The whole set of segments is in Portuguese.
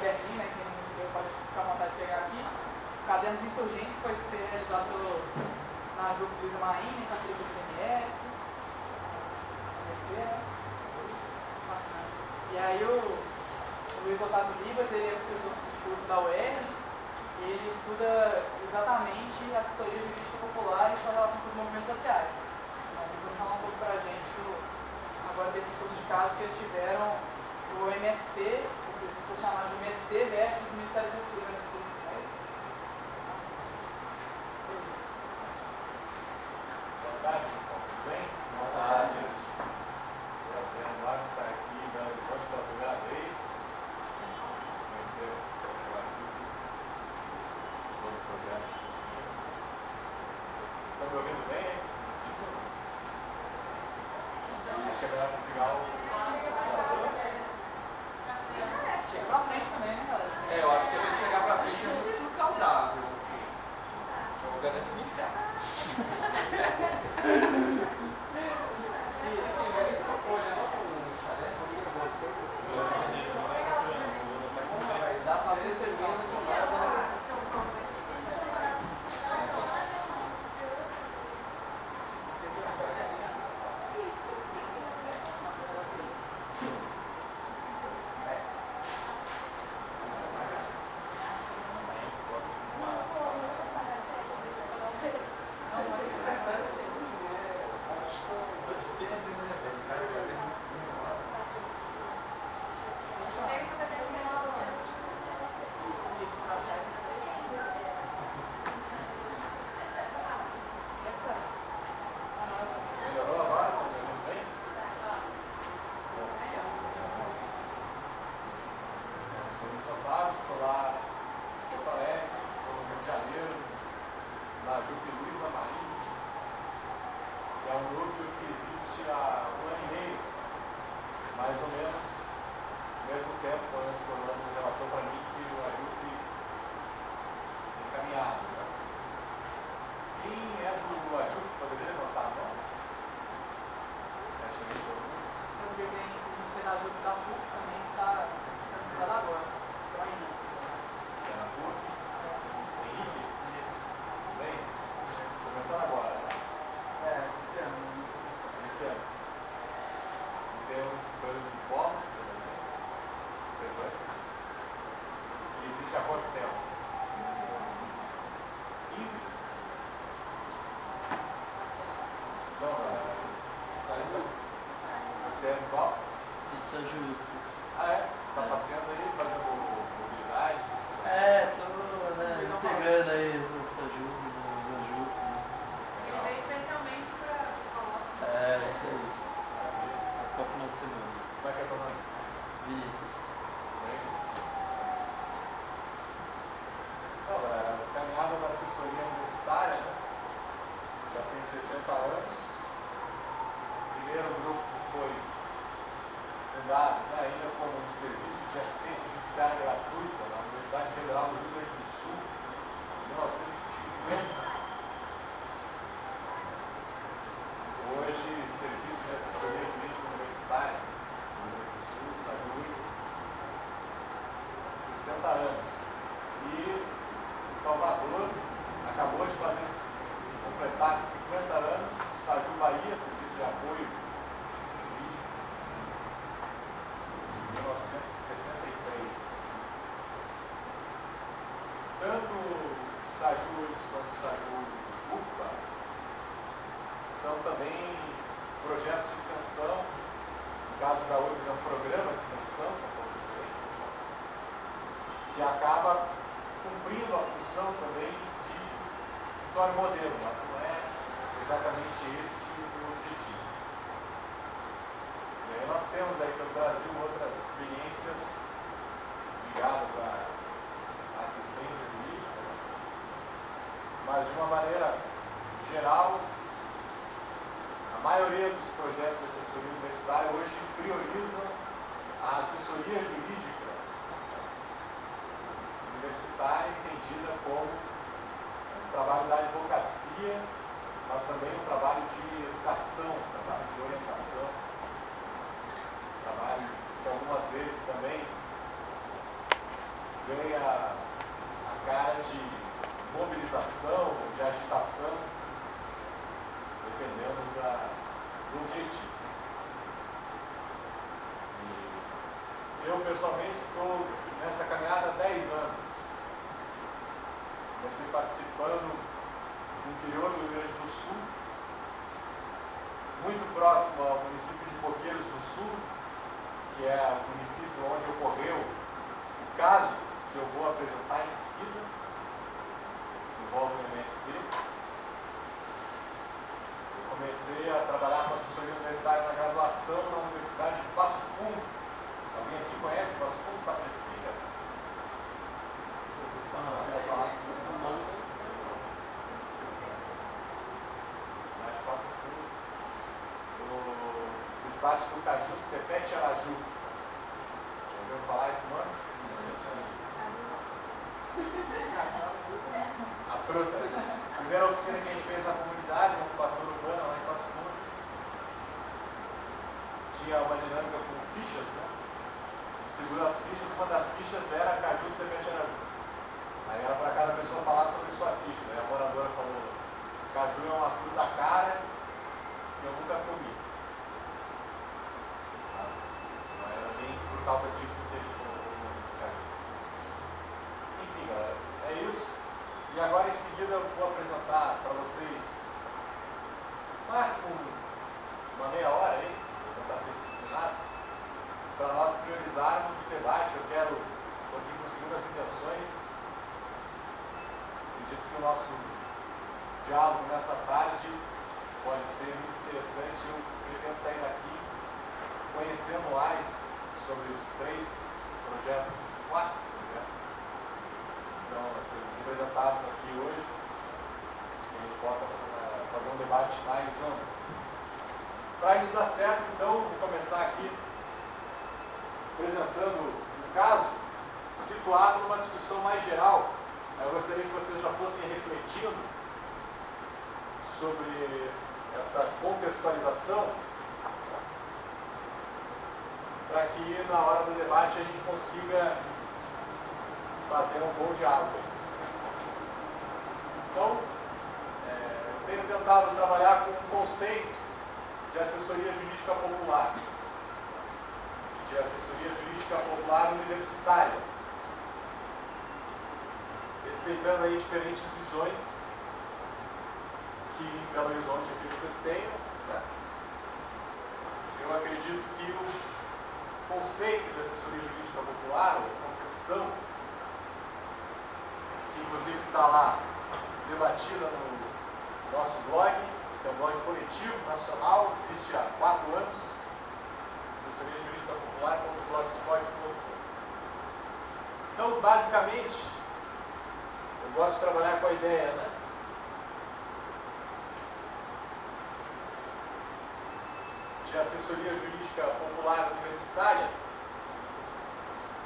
caderninho, né, quem não recebeu pode ficar à vontade de pegar aqui. Cadernos Insurgentes foi realizado na JUP Luiza Maim, em parceria com o PNS. E aí o Luiz Otávio Libas, ele é professor substituto da UERJ, e ele estuda exatamente a assessoria jurídica popular e sua relação com os movimentos sociais. Então, eles vão falar um pouco para a gente agora desse estudo de casos que eles tiveram do MST, que foi chamado de MST versus Ministério da Cultura. Boa tarde, pessoal. Tudo bem? Boa tarde. Prazer enorme estar aqui em Belo Horizonte pela primeira vez. Conhecer o AJUP, todos os projetos que tínhamos. Estão me ouvindo bem, hein? Acho que é melhor desligar o computador. Chega pra frente também, né, galera? Eu acho que a gente chegar pra frente é muito saudável. Assim. Eu vou garantir que ganha a cara de mobilização, de agitação, dependendo do objetivo. E eu, pessoalmente, estou nessa caminhada há 10 anos. Comecei participando no interior do Rio Grande do Sul, muito próximo ao município de Boqueiros do Sul, que é o município onde ocorreu o caso que eu vou apresentar em seguida, envolve o MST. Eu comecei a trabalhar com assessoria universitária na graduação na Universidade de Passo Fundo. Alguém aqui conhece Passo Fundo? Sabe onde fica? Universidade de Passo Fundo. Fiz parte do Caju Cepete Araju. Já ouviu falar esse nome? A fruta. A primeira oficina que a gente fez na comunidade, uma ocupação urbana lá em Passo Fundo, tinha uma dinâmica com fichas, né? Distribuiu as fichas, uma das fichas era Caju Cepete Araju. Aí era para cada pessoa falar sobre sua ficha. Né? A moradora falou: caju é uma fruta cara que eu nunca comi. Mas não era bem por causa disso que ele falou o nome do caju. Enfim, galera, é isso. E agora em seguida eu vou apresentar para vocês máximo uma meia hora aí, vou tentar ser disciplinado, para nós priorizarmos o debate. Eu quero, estou aqui com segundas intenções. Acredito que o nosso diálogo nessa tarde pode ser muito interessante. Eu pretendo sair daqui conhecendo mais sobre os 4 projetos que estão apresentados aqui hoje, que a gente possa fazer um debate mais amplo. Para isso dar certo, então, vou começar aqui apresentando um caso situado numa discussão mais geral. Eu gostaria que vocês já fossem refletindo sobre esta contextualização, para que na hora do debate a gente consiga fazer um bom diálogo. Então, eu tenho tentado trabalhar com um conceito de assessoria jurídica popular, de assessoria jurídica popular universitária, respeitando aí diferentes visões que em Belo Horizonte aqui vocês tenham, né? Eu acredito que o conceito de assessoria jurídica popular, ou concepção, que inclusive está lá debatida no nosso blog, que é um blog coletivo nacional, existe há 4 anos, assessoria jurídica popular.blogspot.com. Então, basicamente, eu gosto de trabalhar com a ideia, né? De assessoria jurídica popular universitária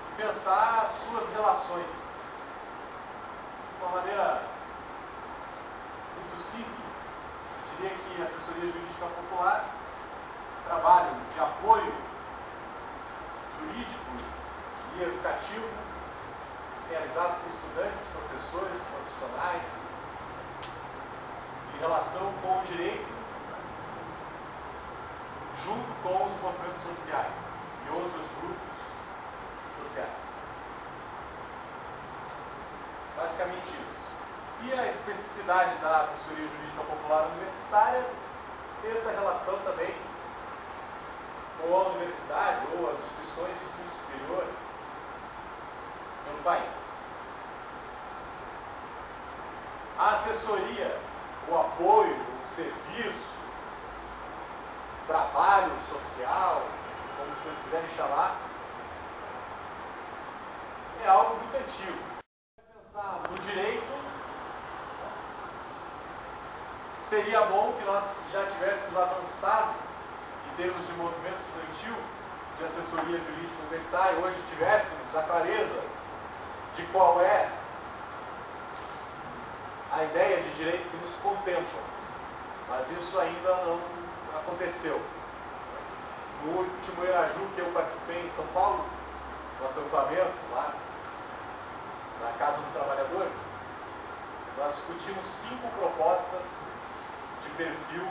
e pensar as suas relações de uma maneira muito simples. Eu diria que a assessoria jurídica popular é um trabalho de apoio jurídico e educativo realizado por estudantes, professores, profissionais, em relação com o direito, junto com os movimentos sociais e outros grupos sociais. Basicamente isso. E a especificidade da assessoria jurídica popular universitária tem essa relação também com a universidade ou as instituições de ensino superior no país. A assessoria, o apoio, o serviço, o trabalho social, como vocês quiserem chamar, é algo muito antigo. Pensar no direito, seria bom que nós já tivéssemos avançado em termos de movimento estudantil, de assessoria jurídica universitária, hoje tivéssemos a clareza de qual é a ideia de direito que nos contempla, mas isso ainda não aconteceu. No último Eraju que eu participei em São Paulo, no acampamento lá, na Casa do Trabalhador, nós discutimos 5 propostas de perfil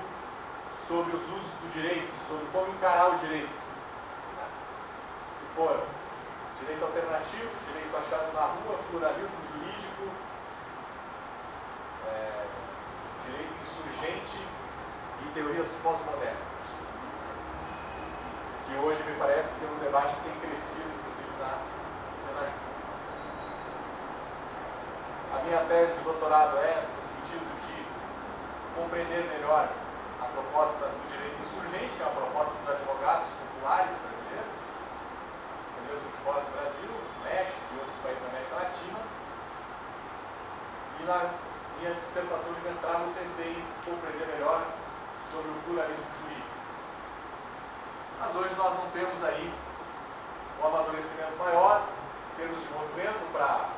sobre os usos do direito, sobre como encarar o direito. Que foram direito alternativo, direito achado na rua, pluralismo jurídico, direito insurgente e teorias pós-modernas. Que hoje me parece que é um debate que tem crescido, inclusive, na Renaju. A minha tese de doutorado é no sentido de compreender melhor a proposta do direito insurgente, que é a proposta dos advogados populares brasileiros, mesmo de fora do Brasil, do México e outros países da América Latina. E na minha dissertação de mestrado eu tentei compreender melhor sobre o pluralismo jurídico. Mas hoje nós não temos aí um amadurecimento maior, em termos de movimento, para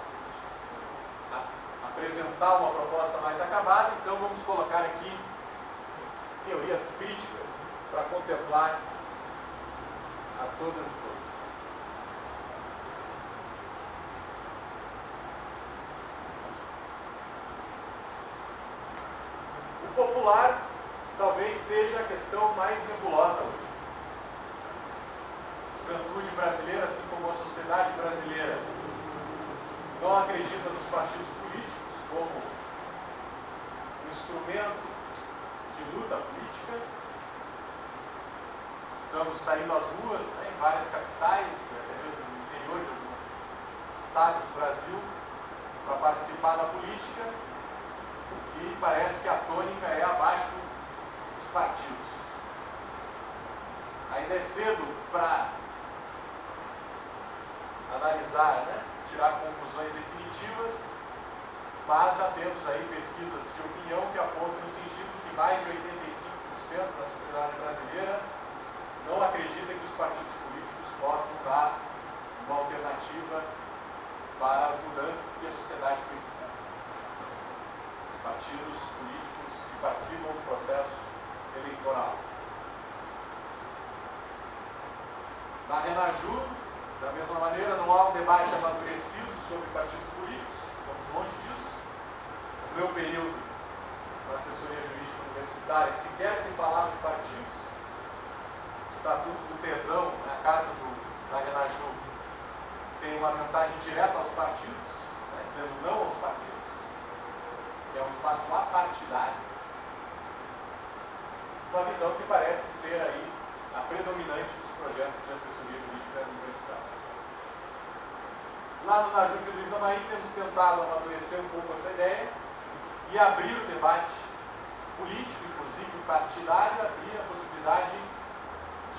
apresentar uma proposta mais acabada, então vamos colocar aqui teorias críticas para contemplar a todas e todos. O popular talvez seja a questão mais nebulosa hoje. A juventude brasileira, assim como a sociedade brasileira, não acredita nos partidos políticos como um instrumento de luta política. Estamos saindo às ruas, em várias capitais, até mesmo no interior de alguns estados do Brasil, para participar da política, e parece que a tônica é abaixo dos partidos. Ainda é cedo para analisar, tirar conclusões definitivas, mas já temos aí pesquisas de opinião que apontam no sentido que mais de 85% da sociedade brasileira não acredita que os partidos políticos possam dar uma alternativa para as mudanças que a sociedade precisa. Os partidos políticos que participam do processo eleitoral. Na Renaju, da mesma maneira, não há um debate amadurecido sobre partidos políticos, estamos longe disso. No meu período na assessoria jurídica universitária, sequer se falava de partidos. O Estatuto do Tesão, a carta da Renaju, tem uma mensagem direta aos partidos, dizendo não aos partidos, que é um espaço apartidário. Uma visão que parece ser aí a predominante dos projetos de assessoria jurídica universitária. Lá no Najuc e Luiz Amarim temos tentado amadurecer um pouco essa ideia e abrir o debate político, inclusive partidário, abrir a possibilidade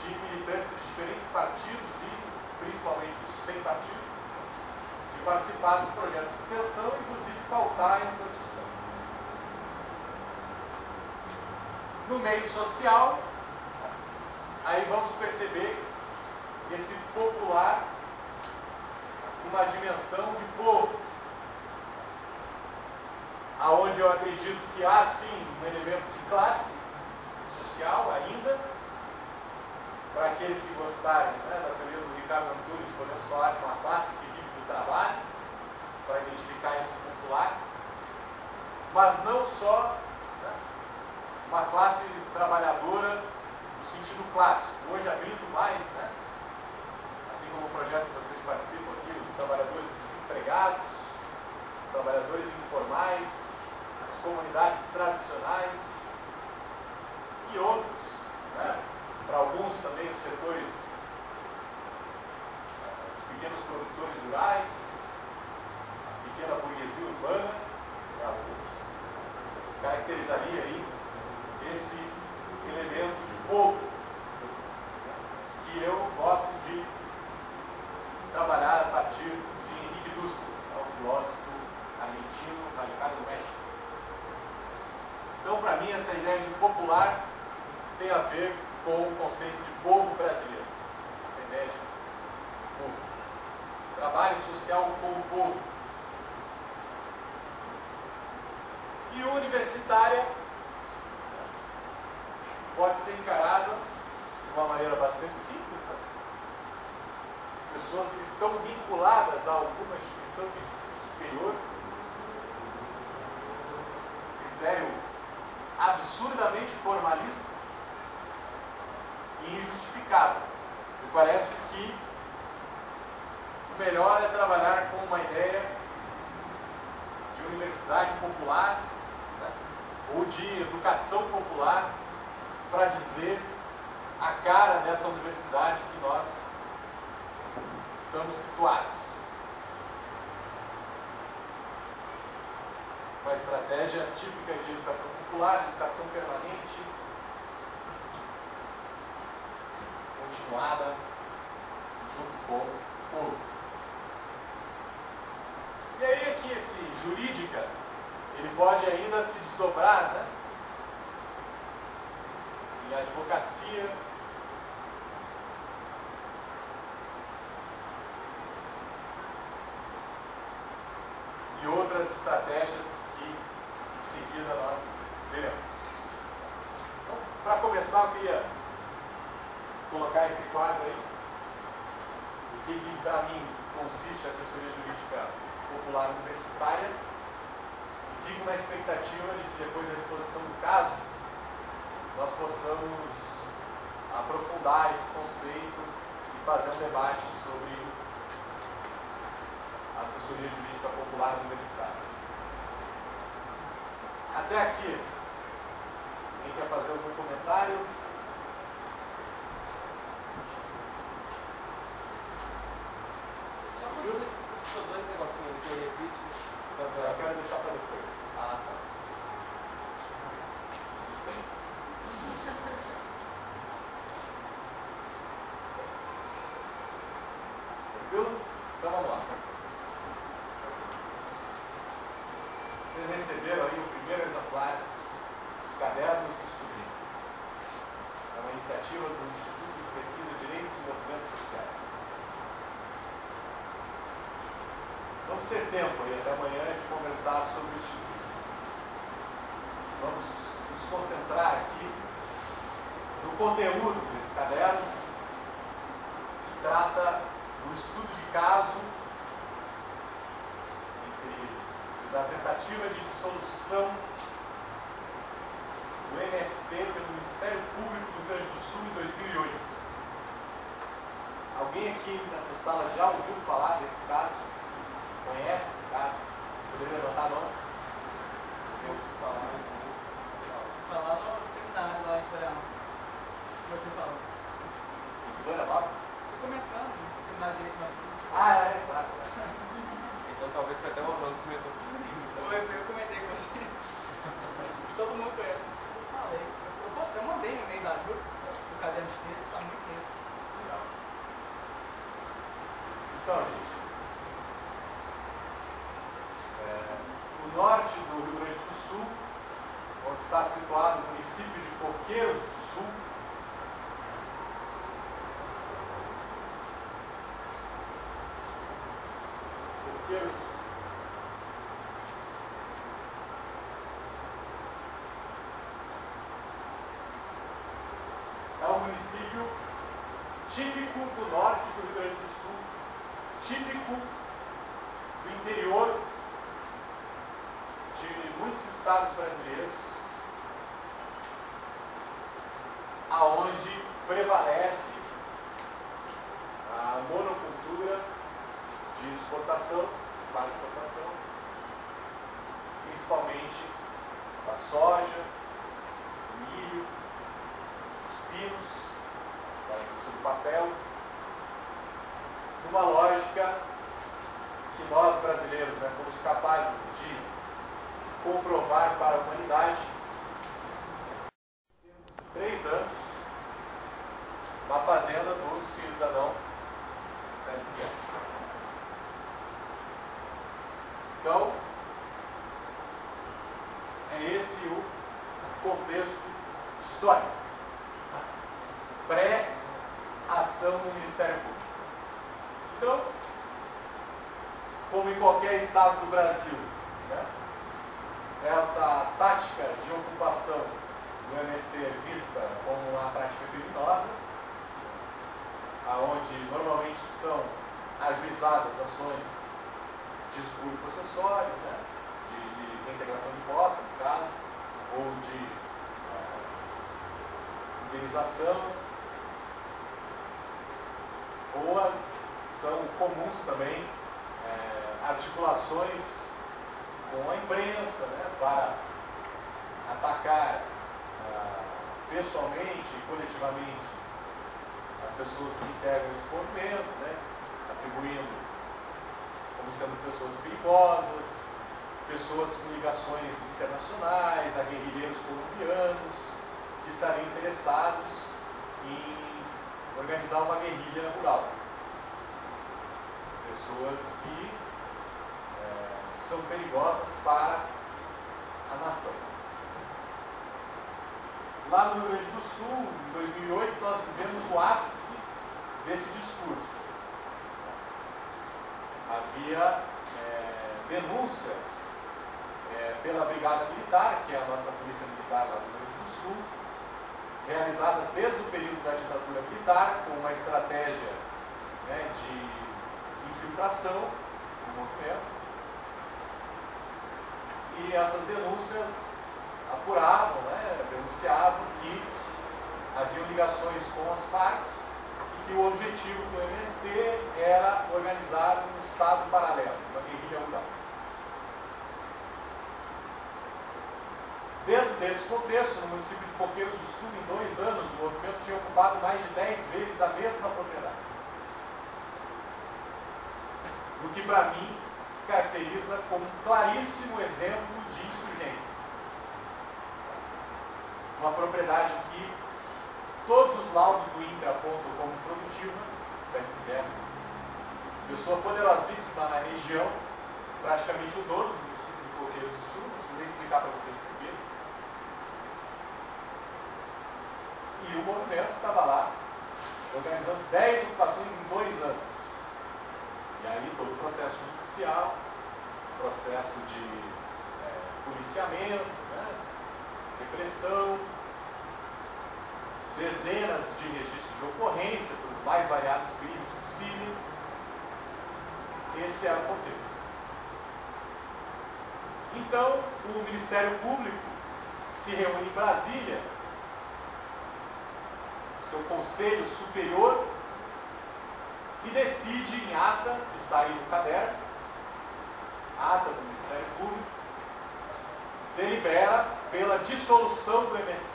de militantes de diferentes partidos e principalmente os sem partido, de participar dos projetos de extensão e inclusive pautar essa discussão. No meio social, aí vamos perceber esse popular, uma dimensão de povo, aonde eu acredito que há sim um elemento de classe social ainda. Para aqueles que gostarem da teoria do Ricardo Antunes, podemos falar de uma classe que vive do trabalho, para identificar esse popular, mas não só uma classe trabalhadora no sentido clássico. Hoje abrindo mais, assim como o projeto que vocês participam aqui, os trabalhadores desempregados, os trabalhadores informais, as comunidades tradicionais e outros, para alguns também os setores, os pequenos produtores rurais, a pequena burguesia urbana, caracterizaria aí esse elemento de povo que eu gosto de trabalhar a partir de Henrique Dussel, um filósofo argentino radicado no México. Então, para mim, essa ideia de popular tem a ver com o conceito de povo brasileiro. Essa ideia de povo. Trabalho social com o povo. E universitária pode ser encarada de uma maneira bastante simples. As pessoas que estão vinculadas a alguma instituição de ensino superior, critério absurdamente formalista e injustificável. Me parece que o melhor é trabalhar com uma ideia de universidade popular, né, ou de educação popular, para dizer a cara dessa universidade que nós estamos situados. Uma estratégia típica de educação popular, educação permanente, continuada, junto com o povo. E aí aqui esse jurídica, ele pode ainda se desdobrar, né, em advocacia, e outras estratégias que em seguida nós veremos. Então, para começar, eu queria colocar esse quadro aí, o que para mim consiste a assessoria jurídica popular universitária, e fico na expectativa de que depois da exposição do caso nós possamos aprofundar esse conceito e fazer um debate sobre a assessoria jurídica popular universitária. Até aqui, quem quer fazer algum comentário? Só dois negocinhos que eu repito. Eu quero deixar para depois. Ah, tá. Suspense. Tranquilo? Então vamos lá. Vocês receberam aí o primeiro exemplar dos cadernos estudantis. É uma iniciativa do Instituto de Pesquisa de Direitos e Movimentos Sociais. Vamos ter tempo aí até amanhã de conversar sobre o Instituto. Vamos nos concentrar aqui no conteúdo desse caderno, que trata do estudo de caso da tentativa de dissolução do MST pelo Ministério Público do Rio Grande do Sul em 2008. Alguém aqui nessa sala já ouviu falar desse caso? Conhece esse caso? Poderia levantar a mão? Eu falar no seminário lá em Coreia. Você falou. Professora Bob? Você comentando, no seminário de direito. Claro. Então talvez foi até o Orlando que comentou comigo. Eu comentei com você. Todo mundo conhece. Eu falei. Eu mandei no meio da ajuda, o caderno de texto, está muito tempo. Legal. Então, gente, o norte do Rio Grande do Sul, onde está situado o município de Coqueiros do Sul, é um município típico do norte do Rio Grande do Sul, típico do interior de muitos estados brasileiros, aonde prevalece a monocultura de exportação, para exportação, principalmente a soja, o milho, os pinos, para a indústria do papel, numa lógica que nós brasileiros fomos capazes de comprovar para a humanidade, temos 3 anos, na fazenda do cidadão Pérez. Então, é esse o contexto histórico. Pré-ação do Ministério Público. Então, como em qualquer estado do Brasil, né, essa tática de ocupação do MST é vista como uma prática criminosa, aonde normalmente são ajuizadas ações distúrbio possessório, né? de reintegração de posse, no caso, ou de indenização, ou são comuns também articulações com a imprensa, né? Para atacar pessoalmente e coletivamente as pessoas que integram esse movimento, né? Atribuindo como sendo pessoas perigosas, pessoas com ligações internacionais, a guerrilheiros colombianos, que estariam interessados em organizar uma guerrilha rural. Pessoas que são perigosas para a nação. Lá no Rio Grande do Sul, em 2008, nós vivemos o ápice desse discurso. Havia denúncias pela Brigada Militar, que é a nossa polícia militar lá do Rio Grande do Sul, realizadas desde o período da ditadura militar, com uma estratégia, né, de infiltração no movimento. E essas denúncias apuravam, né, denunciavam que haviam ligações com as Farc e que o objetivo do MST era organizar um Estado paralelo, uma guerrilha rural. Dentro desse contexto, no município de Coqueiros do Sul, em 2 anos, o movimento tinha ocupado mais de 10 vezes a mesma propriedade. O que, para mim, se caracteriza como um claríssimo exemplo de insurgência. Uma propriedade que todos os laudos do INCRA apontam como produtiva, pessoa poderosíssima na região, praticamente o dono do município de Coqueiros do Sul, não preciso nem explicar para vocês por quê. E o movimento estava lá, organizando 10 ocupações em 2 anos. E aí todo o processo judicial, processo de policiamento, né, repressão, dezenas de registros de ocorrência por mais variados crimes possíveis. Esse era o contexto. Então, o Ministério Público se reúne em Brasília, seu Conselho Superior, e decide em ata, que está aí no caderno, ata do Ministério Público, delibera pela dissolução do MST.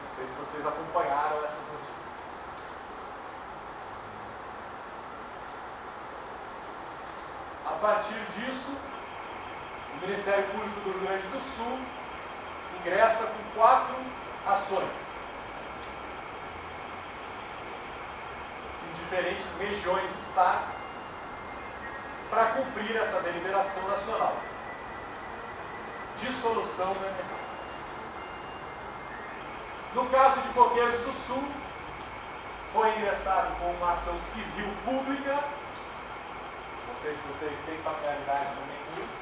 Não sei se vocês acompanharam essas notícias. A partir disso, o Ministério Público do Rio Grande do Sul ingressa com 4 ações em diferentes regiões do Estado para cumprir essa deliberação nacional. Dissolução do MST. No caso de Coqueiros do Sul, foi ingressado com uma ação civil pública. Não sei se vocês têm familiaridade também com isso.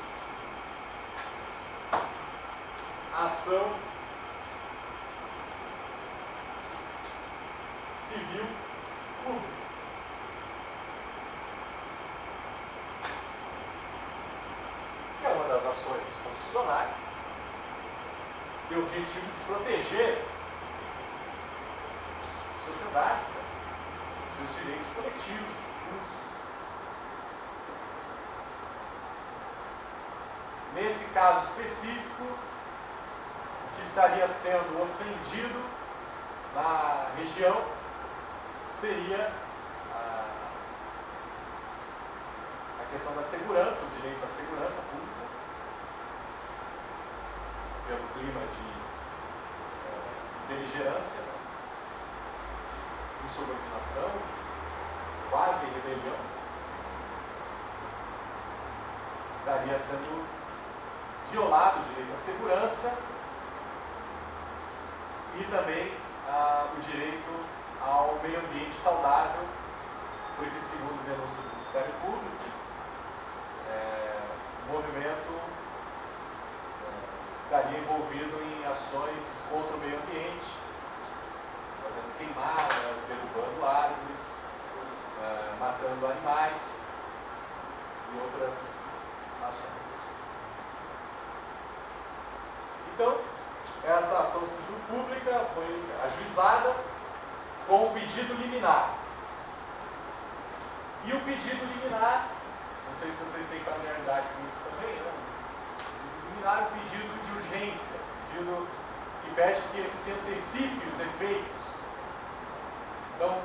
Ação civil pública. Que é uma das ações constitucionais, tem o objetivo de proteger a sociedade, seus direitos coletivos. Nesse caso específico, o que estaria sendo ofendido na região seria a questão da segurança, o direito à segurança pública, pelo clima de beligerância, de insubordinação, quase rebelião. Estaria sendo violado o direito à segurança e também o direito ao meio ambiente saudável, porque, segundo a denúncia do Ministério Público, o movimento estaria envolvido em ações contra o meio ambiente, fazendo queimadas, derrubando árvores, matando animais, pedido liminar. E o pedido liminar, não sei se vocês têm familiaridade com isso também, né? O liminar é um pedido de urgência, pedido que pede que se antecipe os efeitos. Então,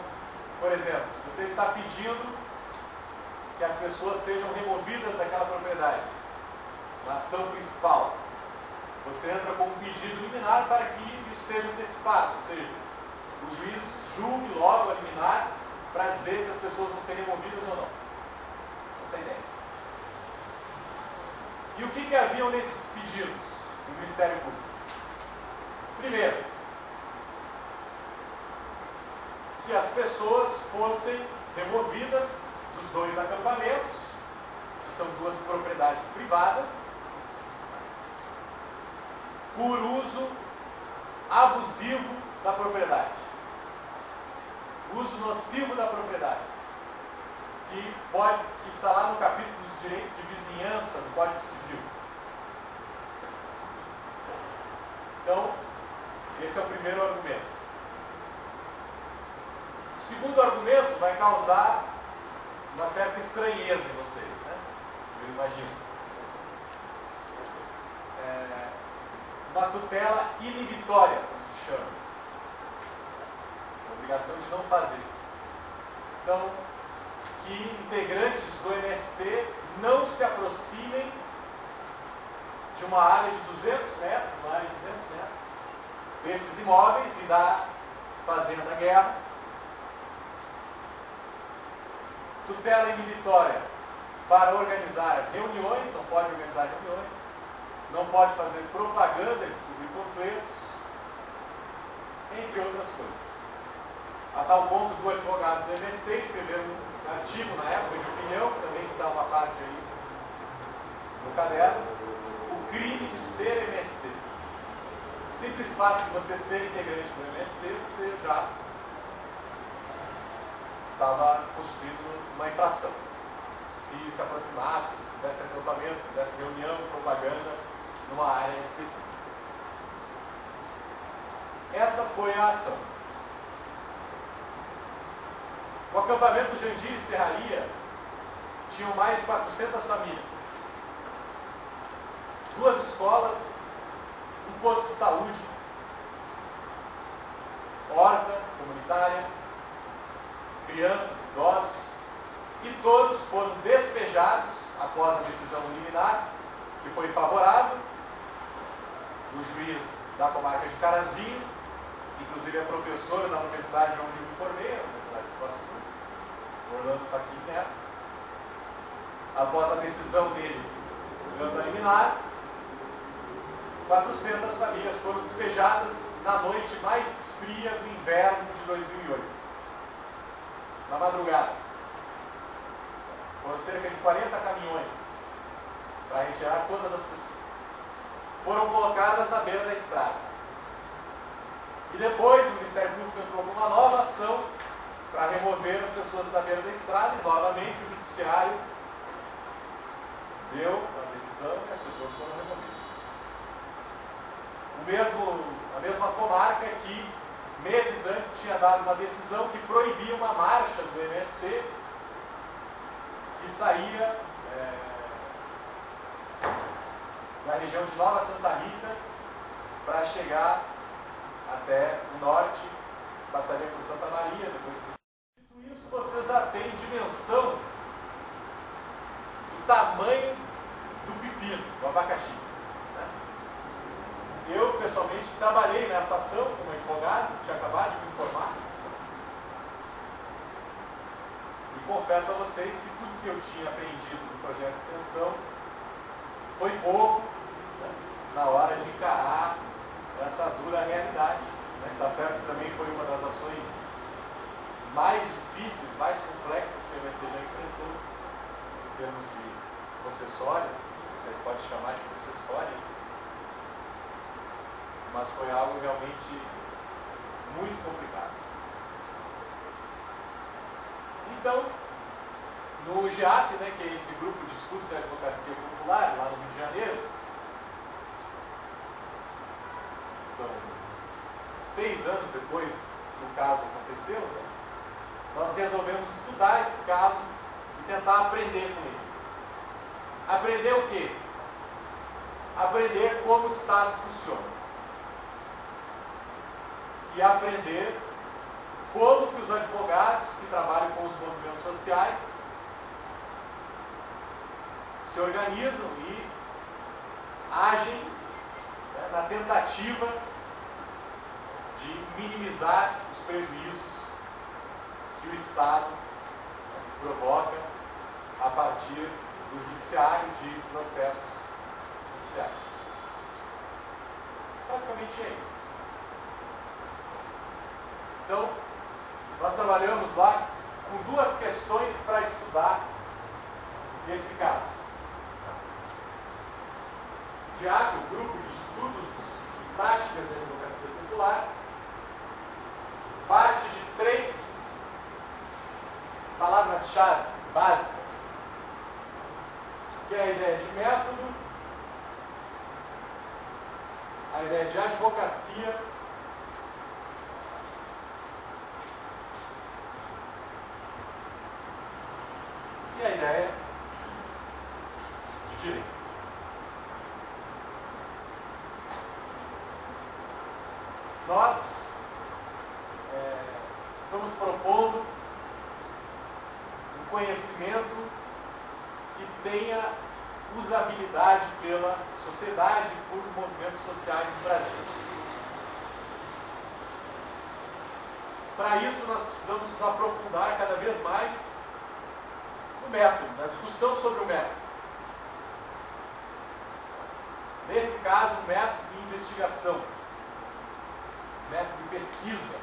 por exemplo, se você está pedindo que as pessoas sejam removidas daquela propriedade, na ação principal, você entra com um pedido liminar para que isso seja antecipado, ou seja, o juiz julgue logo a liminar para dizer se as pessoas vão ser removidas ou não. Essa é a ideia. E o que haviam nesses pedidos do Ministério Público? Primeiro, que as pessoas fossem removidas dos 2 acampamentos, que são 2 propriedades privadas, por uso abusivo da propriedade. Uso nocivo da propriedade. Que está lá no capítulo dos direitos de vizinhança do Código Civil. Então, esse é o primeiro argumento. O segundo argumento vai causar uma certa estranheza em vocês, né? Eu imagino. Uma tutela inibitória, como se chama. A obrigação de não fazer. Então, que integrantes do MST não se aproximem de uma área de 200 metros, desses imóveis e da Fazenda Guerra. Tutela inibitória para organizar reuniões, não pode organizar reuniões, não pode fazer propaganda, distribuir panfletos, entre outras coisas. A tal ponto do advogado do MST escrever um artigo na época de opinião, que também está uma parte aí no caderno, o crime de ser MST. O simples fato de você ser integrante do MST, você já estava constituindo uma infração. Se aproximasse, se fizesse acampamento, fizesse reunião, propaganda numa área específica. Essa foi a ação. O acampamento Jandir e Serraria tinham mais de 400 famílias. 2 escolas, um posto de saúde, horta comunitária, crianças, idosos, e todos foram despejados após a decisão liminar, que foi favorável do juiz da comarca de Carazinho, inclusive é professor da universidade onde eu me formei, a Universidade de Costa Rica, Orlando Fachin Neto. Após a decisão dele, durante a liminar, 400 famílias foram despejadas na noite mais fria do inverno de 2008. Na madrugada. Foram cerca de 40 caminhões para retirar todas as pessoas. Foram colocadas na beira da estrada. E depois o Ministério Público entrou com uma nova ação para remover as pessoas da beira da estrada e novamente o Judiciário deu a decisão e as pessoas foram removidas. A mesma comarca que meses antes tinha dado uma decisão que proibia uma marcha do MST que saía da região de Nova Santa Rita para chegar até o norte, passaria por Santa Maria, depois por isso vocês já têm dimensão do tamanho do pepino, do abacaxi. Eu, pessoalmente, trabalhei nessa ação como advogado, tinha acabado de me formar. E confesso a vocês que tudo que eu tinha aprendido no projeto de extensão foi pouco, né, na hora de encarar essa dura realidade. Né? Tá certo que também foi uma das ações mais difíceis, mais complexas que o MST já enfrentou, em termos de processórias, você pode chamar de processórias. Mas foi algo realmente muito complicado. Então, no GEAP, né, que é esse grupo de estudos da advocacia popular, lá no Rio de Janeiro, são 6 anos depois que o caso aconteceu, né, nós resolvemos estudar esse caso e tentar aprender com ele. Aprender o quê? Aprender como o Estado funciona. E aprender como que os advogados que trabalham com os movimentos sociais se organizam e agem, né, na tentativa de minimizar os prejuízos que o Estado, né, provoca a partir do judiciário de processos judiciais. Basicamente é isso. Então, nós trabalhamos lá com duas questões para estudar esse caso. O GEAC, o Grupo de Estudos e Práticas da Advocacia Popular, parte de 3 palavras-chave básicas, que é a ideia de método, a ideia de advocacia e a ideia de direito. Nós estamos propondo um conhecimento que tenha usabilidade pela sociedade e por movimentos sociais no Brasil. Para isso, nós precisamos nos aprofundar cada vez mais no método, na discussão sobre o método. Nesse caso, o método de investigação, o método de pesquisa,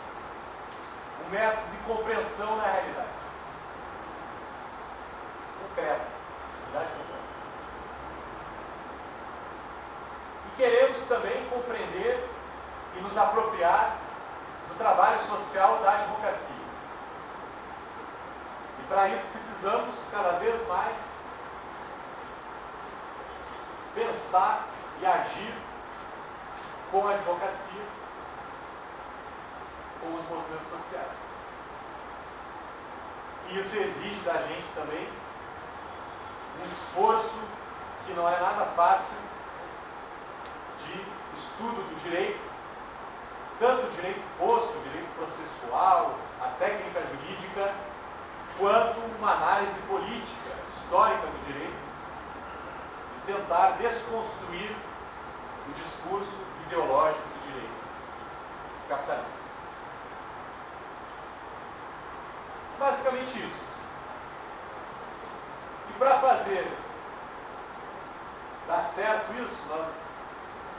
o método de compreensão na realidade. Concreta, realidade concreta. E queremos também compreender e nos apropriar do trabalho social da advocacia. E para isso precisamos cada vez mais pensar e agir com a advocacia, com os movimentos sociais. E isso exige da gente também um esforço que não é nada fácil de estudo do direito, tanto o direito posto, o direito processual, a técnica jurídica, quanto uma análise política, histórica do direito, de tentar desconstruir o discurso ideológico do direito capitalista. Basicamente isso. E para fazer dar certo isso, nós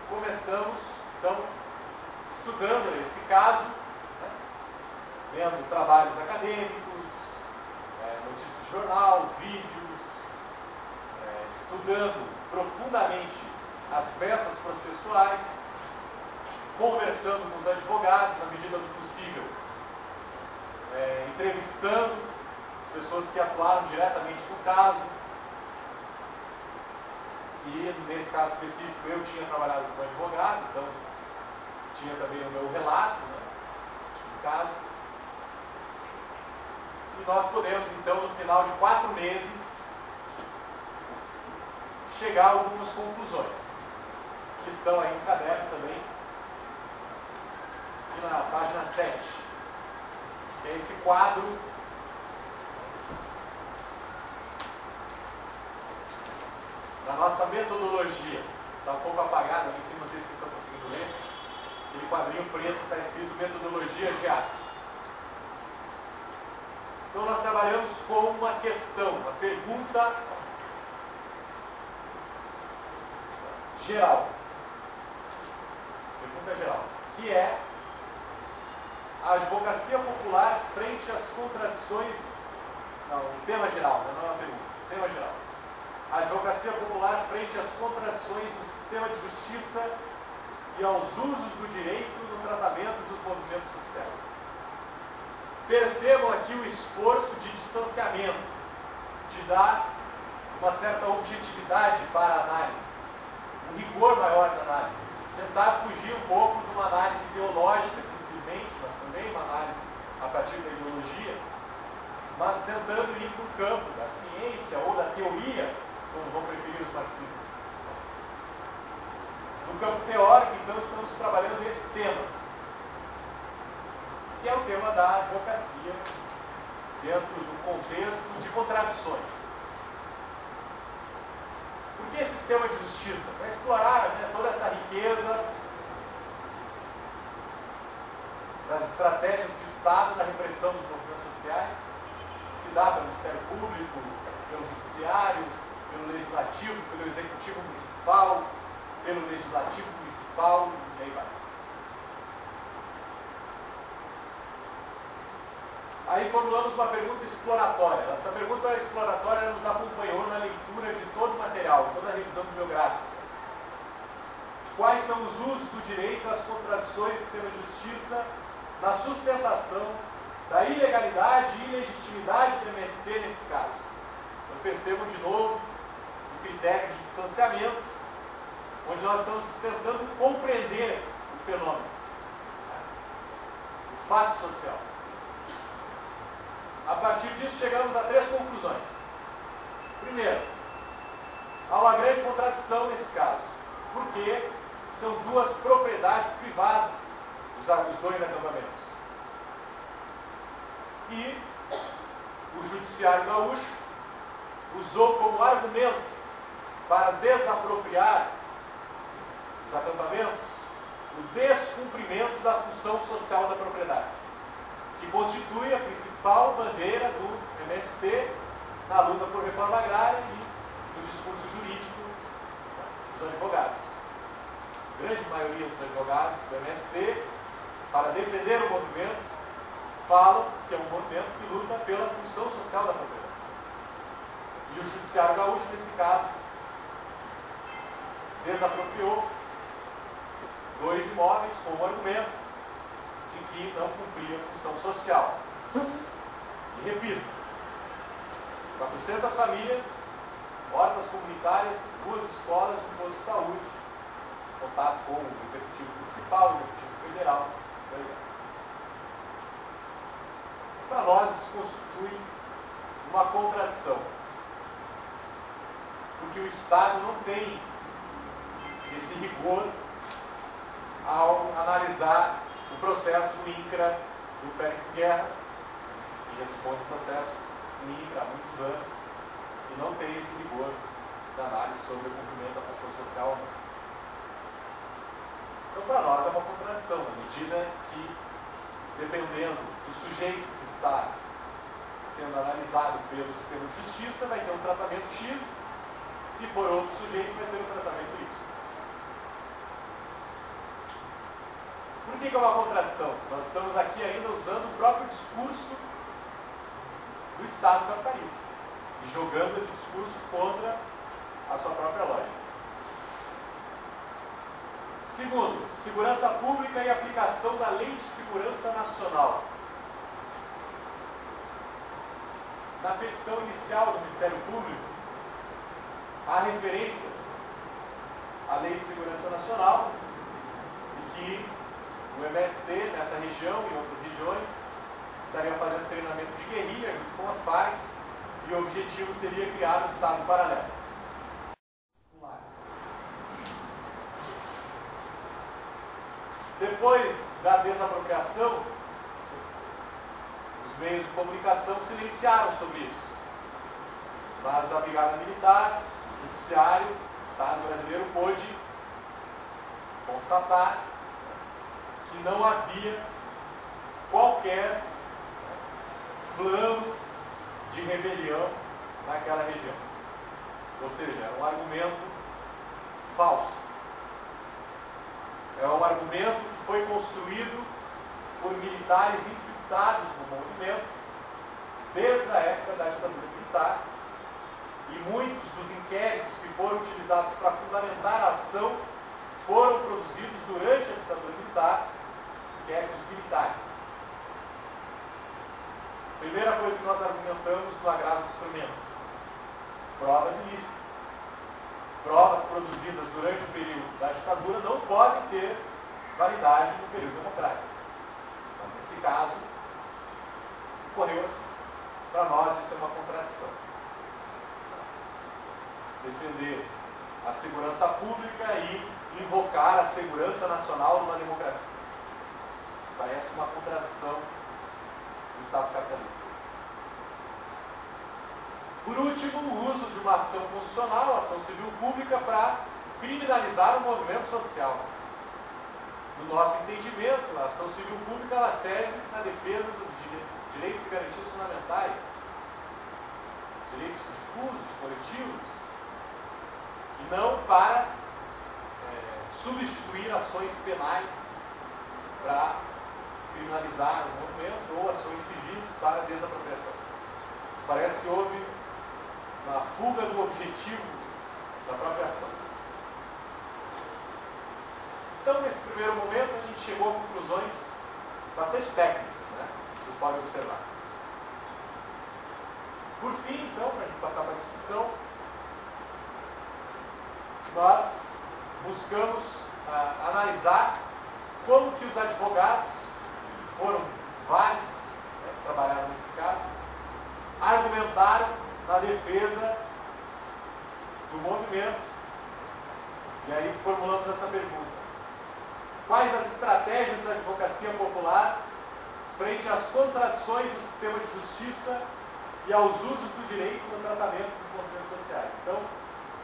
começamos, então, estudando esse caso, né, vendo trabalhos acadêmicos, notícias de jornal, vídeos, estudando profundamente as peças processuais, conversando com os advogados, na medida do possível, entrevistando as pessoas que atuaram diretamente no caso. E nesse caso específico eu tinha trabalhado como advogado, então tinha também o meu relato, né, no caso. E nós podemos então, no final de 4 meses, chegar a algumas conclusões, que estão aí no caderno também, aqui na página 7. Que é esse quadro da nossa metodologia. Está um pouco apagado ali em cima, não sei se vocês estão conseguindo ler. Aquele quadrinho preto está escrito Metodologia GEAC. Então nós trabalhamos com uma questão, uma pergunta geral. Pergunta geral. Que é a advocacia popular frente às contradições. Não, um tema geral, não é uma pergunta. Tema geral. A advocacia popular frente às contradições do sistema de justiça e aos usos do direito no tratamento dos movimentos sociais. Percebam aqui o esforço de distanciamento, de dar uma certa objetividade para a análise, um rigor maior da análise, tentar fugir um pouco de uma análise ideológica simplesmente, mas também uma análise a partir da ideologia, mas tentando ir para o campo da ciência ou da teoria, como vão preferir os marxistas. No campo teórico, então, estamos trabalhando nesse tema, que é o tema da advocacia dentro do contexto de contradições. Por que esse sistema de justiça? Para explorar, né, toda essa riqueza das estratégias do Estado na repressão dos movimentos sociais, que se dá pelo Ministério Público, pelo Judiciário, pelo Legislativo, pelo Executivo Municipal, pelo Legislativo Municipal, e aí vai. Aí formulamos uma pergunta exploratória. Essa pergunta exploratória nos acompanhou na leitura de todo o material, toda a revisão bibliográfica. Quais são os usos do direito às contradições do sistema de justiça na sustentação da ilegalidade e ilegitimidade do MST nesse caso? Então percebam de novo o critério de distanciamento, onde nós estamos tentando compreender o fenômeno, o fato social. A partir disso, chegamos a 3 conclusões. Primeiro, há uma grande contradição nesse caso, porque são 2 propriedades privadas, os 2 acampamentos. E o Judiciário Gaúcho usou como argumento para desapropriar os acampamentos o descumprimento da função social da propriedade, que constitui a principal bandeira do MST na luta por reforma agrária e no discurso jurídico dos advogados. A grande maioria dos advogados do MST, para defender o movimento, falam que é um movimento que luta pela função social da propriedade. E o Judiciário Gaúcho, nesse caso, desapropriou 2 imóveis com o argumento de que não cumpria a função social. E repito, 400 famílias, hortas comunitárias, 2 escolas, um posto de saúde, contato com o Executivo Municipal, o Executivo Federal. Para nós isso constitui uma contradição, porque o Estado não tem esse rigor ao analisar o processo do INCRA do Félix Guerra, que responde o processo do INCRA há muitos anos, e não tem esse rigor da análise sobre o cumprimento da função social. Então, para nós é uma contradição, na medida que, dependendo do sujeito que está sendo analisado pelo sistema de justiça, vai ter um tratamento X, se for outro sujeito, vai ter um tratamento Y. Por que é uma contradição? Nós estamos aqui ainda usando o próprio discurso do Estado capitalista e jogando esse discurso contra a sua própria lógica. Segundo, segurança pública e aplicação da Lei de Segurança Nacional. Na petição inicial do Ministério Público, há referências à Lei de Segurança Nacional e que o MST, nessa região e outras regiões, estaria fazendo treinamento de guerrilha junto com as Farc e o objetivo seria criar um Estado paralelo. Depois da desapropriação, os meios de comunicação silenciaram sobre isso. Mas a Brigada Militar, o Judiciário, o Estado brasileiro pôde constatar que não havia qualquer plano de rebelião naquela região. Ou seja, é um argumento falso. É um argumento que foi construído por militares infiltrados no movimento desde a época da ditadura militar, e muitos dos inquéritos que foram utilizados para fundamentar a ação foram produzidos durante a ditadura militar, inquéritos militares. Primeira coisa que nós argumentamos no agravo do instrumento: provas ilícitas. Provas produzidas durante o período da ditadura não podem ter validade no período democrático. Mas, nesse caso, ocorreu assim. para nós isso é uma contradição. Defender a segurança pública e invocar a segurança nacional numa democracia. Isso parece uma contradição do Estado capitalista. Por último, o uso de uma ação constitucional, ação civil pública, para criminalizar o movimento social. No nosso entendimento, a ação civil pública ela serve na defesa dos direitos e garantias fundamentais, direitos difusos, coletivos, e não para substituir ações penais para criminalizar o movimento ou ações civis para desapropriação. Parece que houve uma fuga do objetivo da própria ação. Então, nesse primeiro momento, a gente chegou a conclusões bastante técnicas, né? Vocês podem observar. Por fim, então, para a gente passar para a discussão, nós buscamos analisar como que os advogados, foram vários, né, que trabalharam nesse caso, argumentaram na defesa do movimento. E aí formulamos essa pergunta: quais as estratégias da advocacia popular frente às contradições do sistema de justiça e aos usos do direito no tratamento dos movimentos sociais? Então,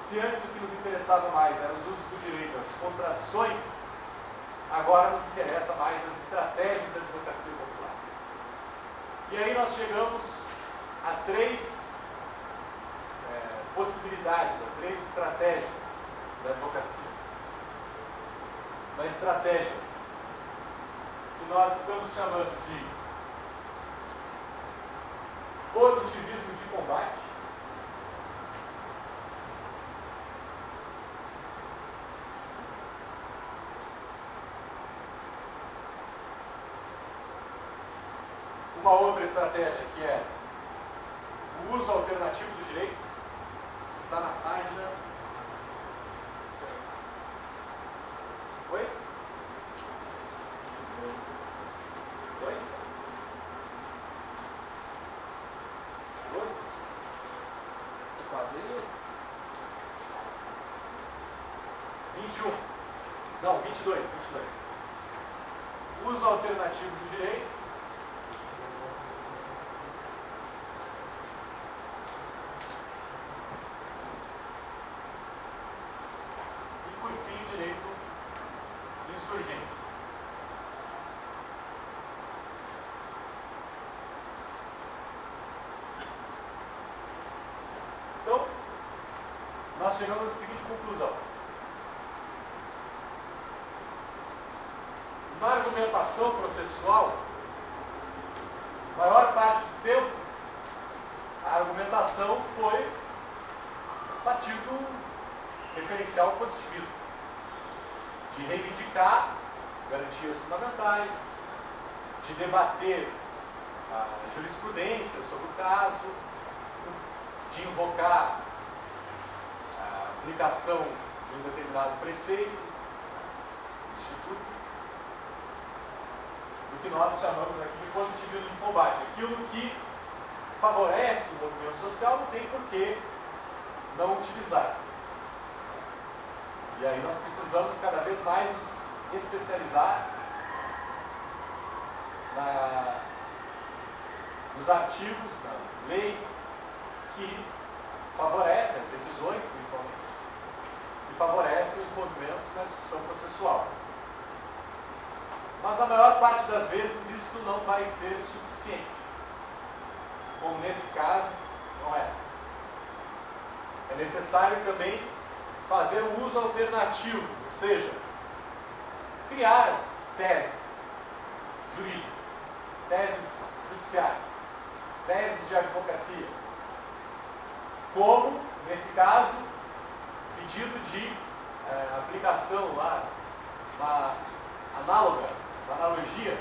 se antes o que nos interessava mais eram os usos do direito, as contradições, agora nos interessa mais as estratégias da advocacia popular. E aí nós chegamos a três possibilidades, a três estratégias da advocacia. Uma estratégia que nós estamos chamando de positivismo de combate. Uma outra estratégia que é o uso alternativo do direito. Isso está na página. Oi? 2? 12? Quadrilha? 21. Não, 22. Uso alternativo do direito. Insurgente. Então, nós chegamos à seguinte conclusão. Na argumentação processual, a maior parte do tempo, a argumentação foi a partir do referencial positivista, de reivindicar garantias fundamentais, de debater a jurisprudência sobre o caso, de invocar a aplicação de um determinado preceito, instituto, do que nós chamamos aqui de positivismo de combate. Aquilo que favorece o movimento social não tem por que não utilizar. E aí nós precisamos cada vez mais nos especializar nos artigos, nas leis que favorecem as decisões, principalmente, que favorecem os movimentos na discussão processual. Mas na maior parte das vezes isso não vai ser suficiente. Como nesse caso, não é. É necessário também fazer um uso alternativo, ou seja, criar teses jurídicas, teses judiciais, teses de advocacia, como, nesse caso, pedido de aplicação lá, uma analogia,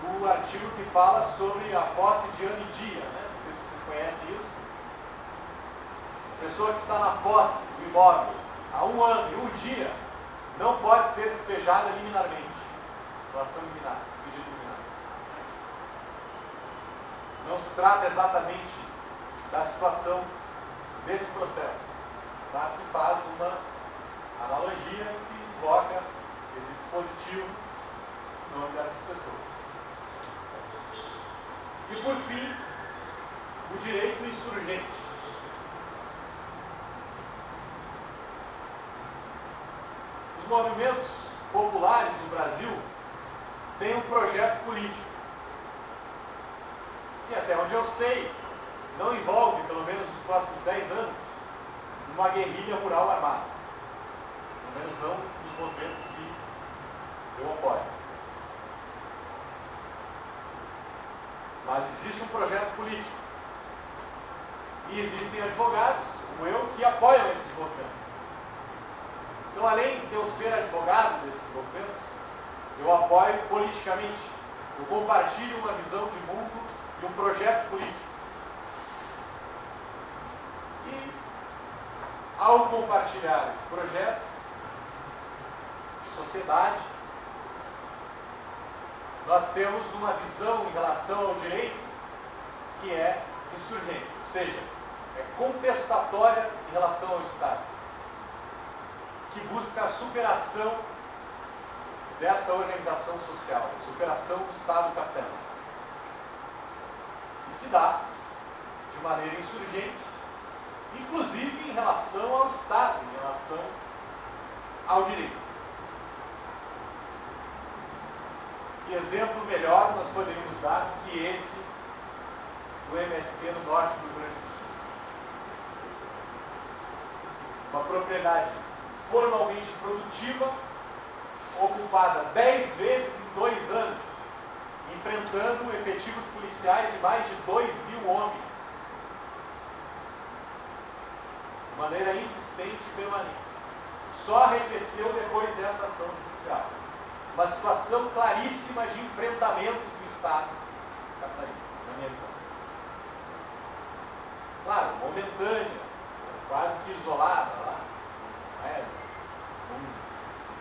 do artigo que fala sobre a posse de ano e dia, né? Não sei se vocês conhecem isso. A pessoa que está na posse do imóvel há 1 ano e 1 dia não pode ser despejada liminarmente. Doação liminar, pedido liminar. não se trata exatamente da situação desse processo, mas se faz uma analogia e se invoca esse dispositivo no nome dessas pessoas. E por fim, o direito insurgente. Os movimentos populares no Brasil têm um projeto político, que até onde eu sei, não envolve, pelo menos nos próximos 10 anos, uma guerrilha rural armada. Pelo menos não nos movimentos que eu apoio. Mas existe um projeto político. E existem advogados, como eu, que apoiam esses movimentos. Então, além de eu ser advogado desses movimentos, eu apoio politicamente. Eu compartilho uma visão de mundo e um projeto político. E, ao compartilhar esse projeto de sociedade, nós temos uma visão em relação ao direito que é insurgente, ou seja, é contestatória em relação ao Estado, que busca a superação desta organização social, a superação do Estado capitalista. E se dá de maneira insurgente, inclusive em relação ao Estado, em relação ao direito. Que exemplo melhor nós poderíamos dar do que esse do MST no norte do Rio Grande do Sul? Uma propriedade formalmente produtiva, ocupada 10 vezes em 2 anos, enfrentando efetivos policiais de mais de 2.000 homens, de maneira insistente e permanente. Só arrefeceu depois dessa ação judicial. Uma situação claríssima de enfrentamento do Estado capitalista, na minha visão. Claro, momentânea, quase que isolada lá, não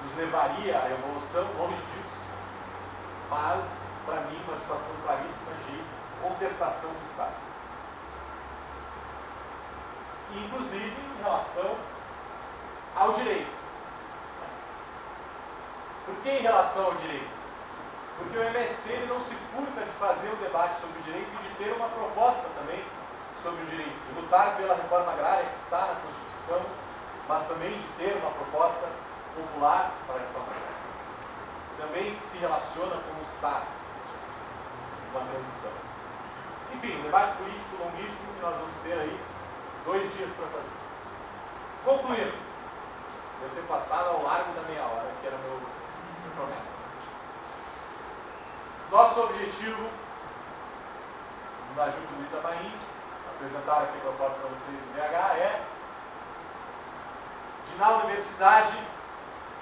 nos levaria à evolução, longe disso, mas, para mim, uma situação claríssima de contestação do Estado. E, inclusive, em relação ao direito. Por que em relação ao direito? Porque o MST ele não se furta de fazer um debate sobre o direito e de ter uma proposta também sobre o direito, de lutar pela reforma agrária que está na Constituição, mas também de ter uma proposta popular para a reforma agrária. Também se relaciona com o Estado, com a transição. Enfim, um debate político longuíssimo que nós vamos ter aí 2 dias para fazer. Concluindo, devo ter passado ao largo da meia hora, que era meu promessa. Nosso objetivo, da Junta Luiz Abaim, apresentar aqui a proposta para vocês do BH, é de, na universidade,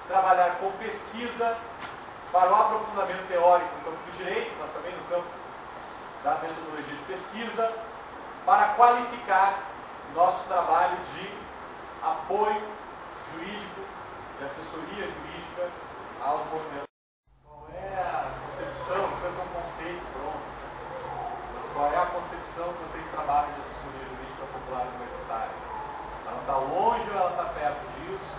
trabalhar com pesquisa para o aprofundamento teórico no campo do direito, mas também no campo da metodologia de pesquisa, para qualificar o nosso trabalho de apoio jurídico, de assessoria jurídica aos movimentos. Qual é a concepção, não precisa ser um conceito pronto, mas qual é a concepção que vocês trabalham de assessoria jurídica popular universitária? Ela está longe ou ela está perto disso?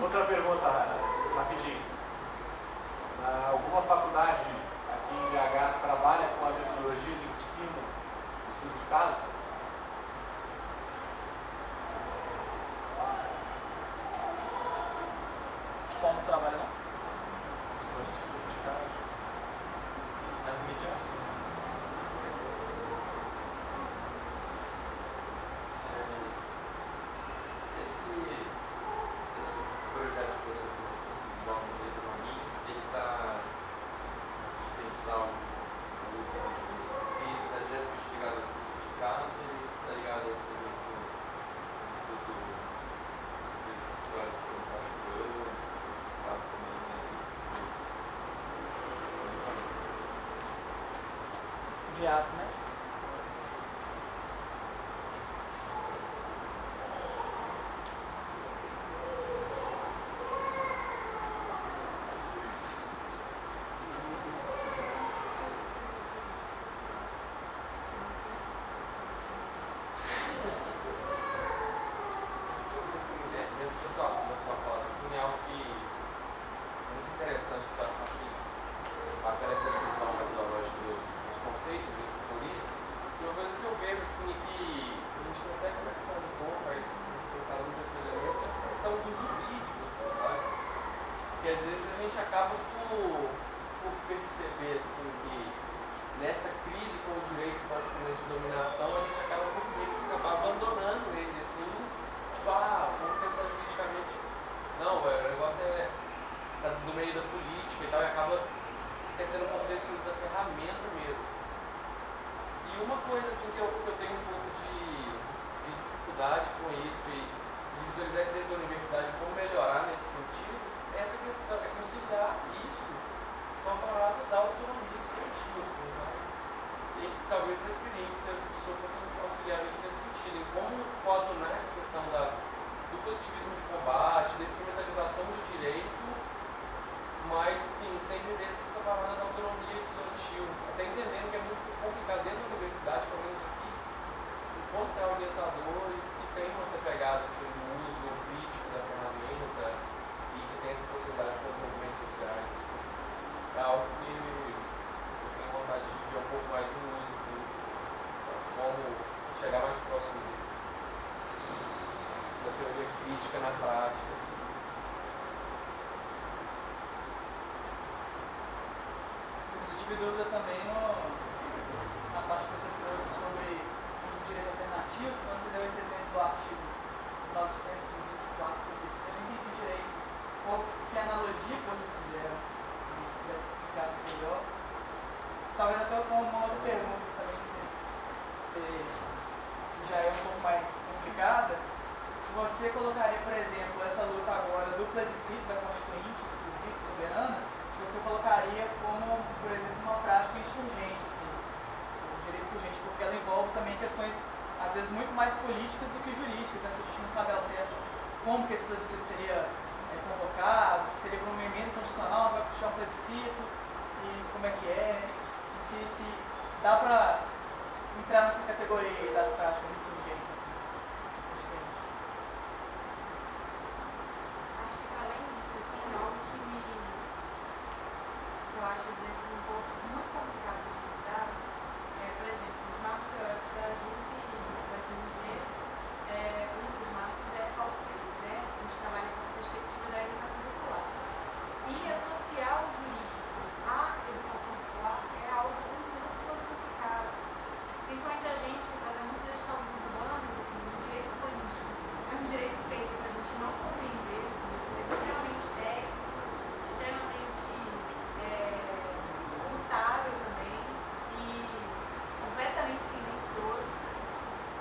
Outra pergunta, rapidinho. Alguma faculdade aqui em BH trabalha com a metodologia de ensino de estudo de caso? Como se trabalha, não? Estudo de caso. As mediações. Esse projeto que você desenvolve mesmo para mim, ele está pensar se está diretamente ligado ao estudo de caso e está ligado ao estudo de história de São Paulo, esses fatos também, Viado, né? gente acaba por perceber assim, que nessa crise com o direito vacina de dominação, a gente acaba por acabar abandonando ele, assim, tipo, vamos pensar juridicamente. Não, o negócio tá do meio da política e tal, e acaba esquecendo um pouco desse uso da ferramenta mesmo. E uma coisa assim, que eu tenho um pouco de dificuldade com isso e de visualizar esse dentro da universidade, como melhorar nesse sentido, é essa questão, é conciliar isso com a parada da autonomia estudantil, assim, sabe? E talvez a experiência sobre auxiliar nesse sentido, em como coadunar essa questão do positivismo de combate, da instrumentalização do direito, mas assim, sem perder essa parada da autonomia estudantil, até entendendo que é muito complicado dentro da universidade, pelo menos aqui, encontrar orientadores que têm essa pegada assim, do uso crítico da ferramenta e que tem essa possibilidade com os movimentos sociais. É algo que eu tenho vontade de ver um pouco mais do uso público, como chegar mais próximo da teoria crítica na prática. Assim. Eu tive dúvida também na parte que você trouxe sobre o direito alternativo, quando você deu esse exemplo do artigo 924 CPC, eu não entendi direito que analogia que vocês fizeram, se tivesse explicado melhor. Talvez até com uma outra pergunta também, se já é um pouco mais complicada. Você colocaria, por exemplo, essa luta agora do plebiscito da Constituinte, exclusiva, soberana, você colocaria como, por exemplo, uma prática insurgente, assim, o direito insurgente, porque ela envolve também questões, às vezes, muito mais políticas do que jurídicas, né? A gente não sabe ao certo como que esse plebiscito seria convocado, se seria por uma emenda constitucional, vai puxar um plebiscito, e como é que é, se dá para entrar nessa categoria aí das práticas insurgentes. Eu acho, às vezes, um pouco muito complicado de estudar, por exemplo, os marcos teóricos da JUP e da FMG, um dos marcos é Paulo Freire, né? A gente trabalha com a perspectiva da educação popular. E associar o jurídico à educação popular é algo muito complicado. Principalmente a gente que trabalha muito das causas urbanas, assim, no direito político. É um direito feito para a gente não compreender, é extremamente técnico, extremamente instável também e completamente silencioso,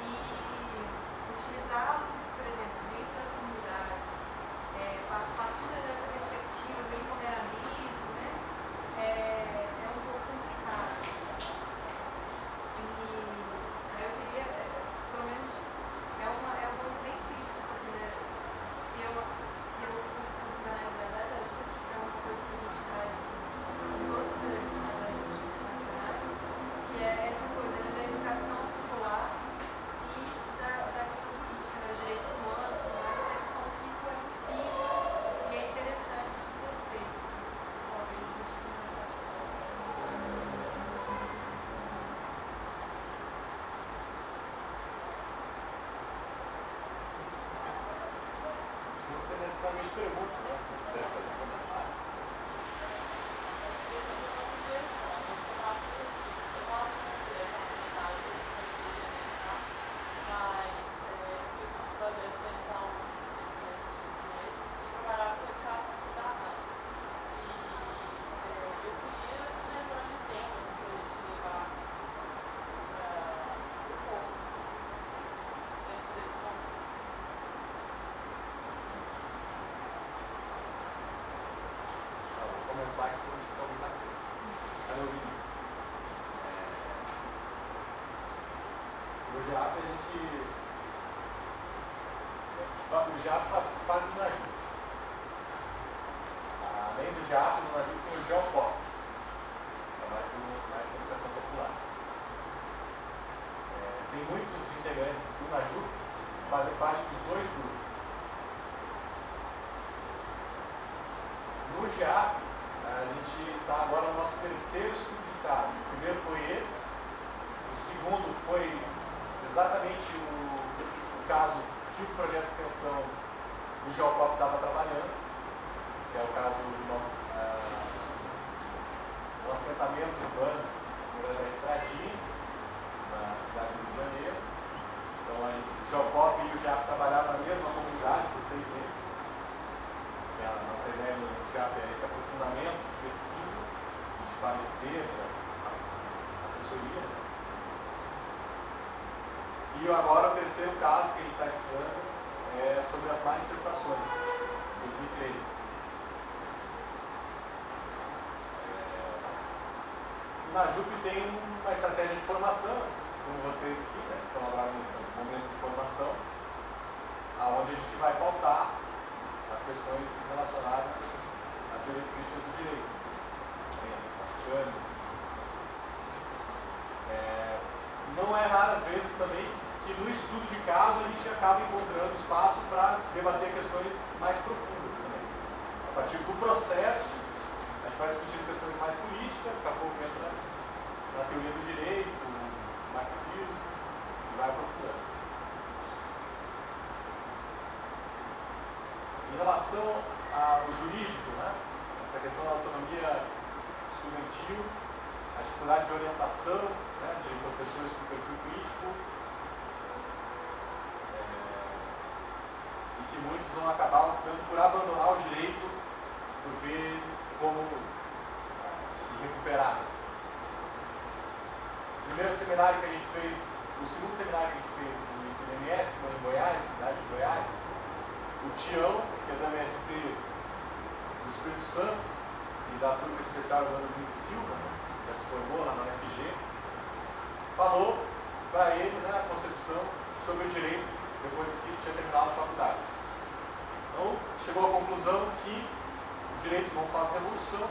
e utilizá-lo, por exemplo, dentro da comunidade, a partir dessa perspectiva do empoderamento, né, é um pouco complicado. E aí eu queria, pelo menos, é um ponto bem crítico, que eu considero, na verdade, a gente é uma coisa que a gente traz que é essa coisa da educação popular e da questão política, dos direitos humanos, mas como que isso é possível e é interessante de ser feito. Talvez a gente Não precisa ser necessariamente pergunta, né? Se você deve fazer comentário. Começar aqui sem te convidar. Mas eu vi isso. O JAP, o JAP faz parte do NAJUP. Além do JAP, no NAJUP tem o GEOPOP, trabalho mais com educação popular. Tem muitos integrantes do NAJUP que fazem parte dos dois grupos. No GEAP, a gente está agora no nosso terceiro estudo de casos. O primeiro foi esse, o segundo foi exatamente o caso que o projeto de extensão do GeoPop estava trabalhando, que é o caso do um assentamento urbano da Estradinha, na cidade do Rio de Janeiro. Então, o Geopop e o GEAP trabalharam na mesma comunidade por 6 meses. A nossa ideia no GEAP é esse aprofundamento de pesquisa, de parecer, assessoria. E agora o terceiro caso que a gente está estudando é sobre as manifestações, 2013. Na JUP tem uma estratégia de formação, assim, como vocês aqui, né, que estão agora nesse momento de formação, onde a gente vai pautar as questões relacionadas às teorias críticas do direito, não é raro, às vezes, também, que no estudo de caso a gente acaba encontrando espaço para debater questões mais profundas também. A partir do processo, a gente vai discutindo questões mais políticas, daqui a pouco entra na teoria do direito, no marxismo, e vai aprofundando. Em relação ao jurídico, né, essa questão da autonomia estudantil, a dificuldade de orientação, né, de professores com perfil crítico, e que muitos vão acabar optando por abandonar o direito, por ver como recuperar. O primeiro seminário que a gente fez, o segundo seminário que a gente fez no IPMS, foi em Goiás, cidade de Goiás, o Tião, que é do MST do Espírito Santo, e da turma especial do Ana Luiz Silva, né, que já se formou lá na UFG, falou para ele, né, a concepção sobre o direito depois que tinha terminado a faculdade. Então, chegou à conclusão que o direito não faz revolução,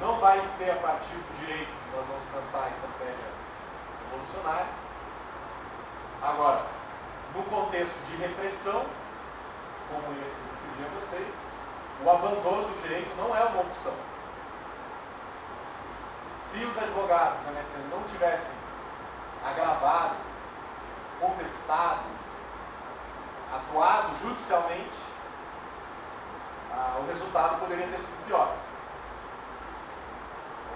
não vai ser a partir do direito que nós vamos pensar a estratégia revolucionária. Agora, no contexto de repressão, como esse que descrevi a vocês, o abandono do direito não é uma opção. Se os advogados da MSN não tivessem agravado, contestado, atuado judicialmente, o resultado poderia ter sido pior.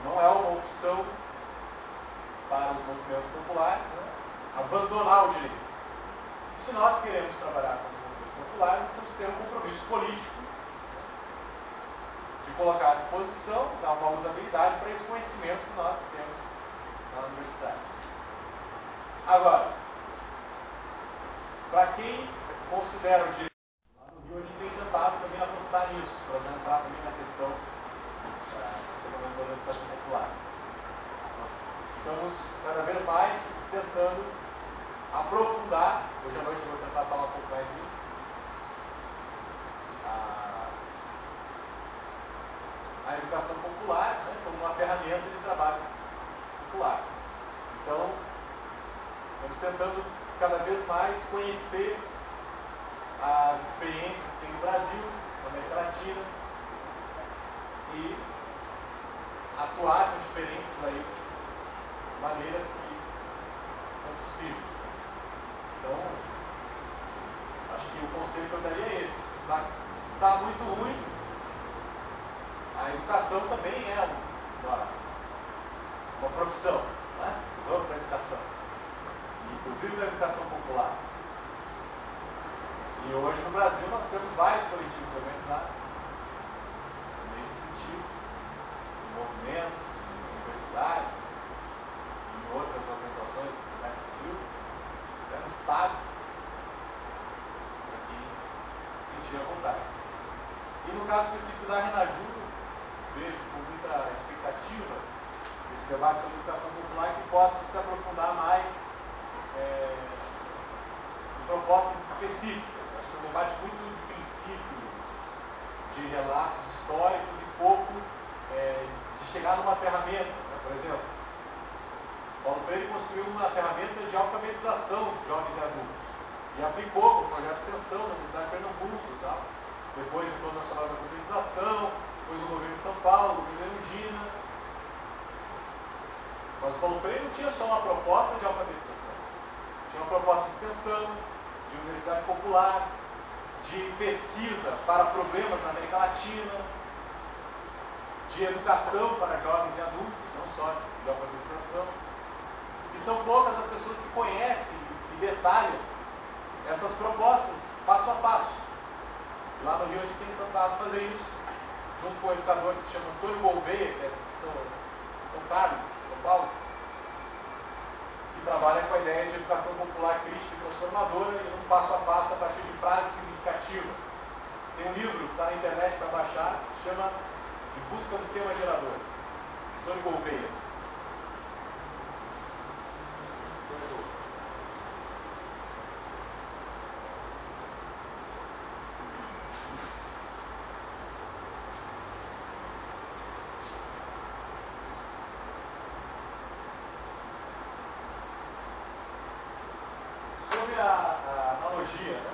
Não é uma opção para os movimentos populares, né, abandonar o direito. Se nós queremos trabalhar com os movimentos populares, nós temos que ter um compromisso político de colocar à disposição, dar uma usabilidade para esse conhecimento que nós temos na universidade. Agora, para quem considera o direito, lá no Rio a gente tem tentado também avançar nisso, para já entrar também na questão da educação popular. Nós estamos cada vez mais tentando aprofundar, hoje à noite eu vou tentar falar um pouco mais disso, a educação popular, né, como uma ferramenta de trabalho popular. Então, estamos tentando cada vez mais conhecer as experiências que tem no Brasil, na América Latina, e atuar com diferentes maneiras que são possíveis. Então, acho que o conselho que eu daria é esse. Se está muito ruim, a educação também é uma profissão, né? Vamos para a educação. Inclusive da educação popular. E hoje no Brasil nós temos vários coletivos organizados nesse sentido, em movimentos, em universidades, em outras organizações da sociedade civil, até no Estado, para quem se sentir à vontade. E no caso específico da Renaju, vejo com muita expectativa esse debate sobre educação popular que possa se aprofundar mais em propostas específicas. Acho que é um debate muito de princípios, de relatos históricos e pouco de chegar numa ferramenta, né? Por exemplo, Paulo Freire construiu uma ferramenta de alfabetização de jovens e adultos e aplicou como projeto de extensão na Universidade de Pernambuco e tal. Depois o Plano Nacional de Alfabetização, depois o governo de São Paulo, o governo Dina. Mas o Paulo Freire não tinha só uma proposta de alfabetização, tinha uma proposta de extensão, de universidade popular, de pesquisa para problemas na América Latina, de educação para jovens e adultos, não só de alfabetização. E são poucas as pessoas que conhecem e detalham essas propostas passo a passo. Lá no Rio a gente tem tentado fazer isso, junto com um educador que se chama Antônio Gouveia, que é de São Carlos, São Paulo, que trabalha com a ideia de educação popular crítica e transformadora e um passo a passo a partir de frases significativas. Tem um livro que está na internet para baixar, que se chama Em Busca do Tema Gerador, Antônio Gouveia. Sobre a analogia, né?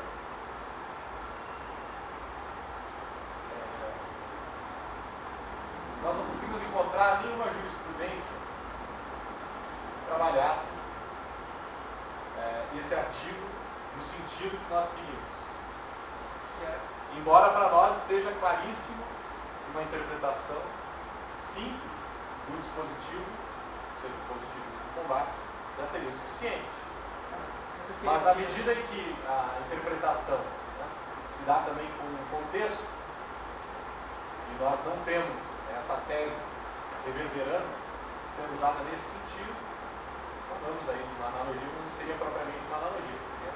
Nós não conseguimos encontrar nenhuma jurisprudência que trabalhasse esse artigo no sentido que nós queríamos. Embora para nós esteja claríssimo de uma interpretação simples do dispositivo, seja o dispositivo de combate, já seria suficiente. Mas à medida em que a interpretação, né, se dá também com um contexto, e nós não temos essa tese reverberando sendo usada nesse sentido, falamos aí de uma analogia, mas não seria propriamente uma analogia, seria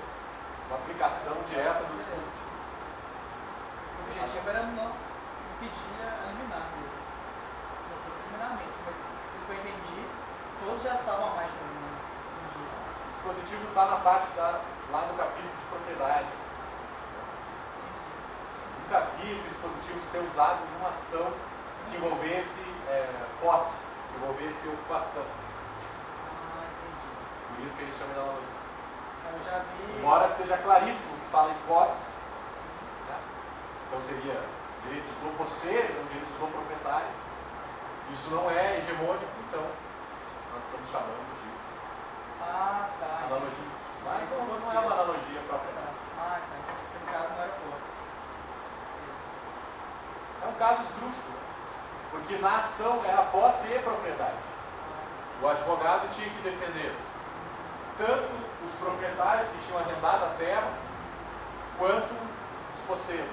uma aplicação direta do dispositivo. O objetivo era não impedir a eliminar mesmo. Não fosse eliminarmente, mas pelo que eu entendi, todos já estavam mais de eliminar. O dispositivo está na parte lá no capítulo de propriedade. Nunca vi esse dispositivo ser usado em uma ação que envolvesse posse, que envolvesse ocupação. Entendi. Por isso que a gente chama de analogia. Eu já vi. Embora esteja claríssimo que fala em posse, né? Então seria direitos do posseiro, então direitos do proprietário. Isso não é hegemônico, então nós estamos chamando de Tá. analogia. Mas não é uma analogia propriamente. Tá. Então, no caso não era posse. É um caso esdrúxulo, porque na ação era posse e propriedade. O advogado tinha que defender tanto os proprietários que tinham arrendado a terra, quanto os posseiros,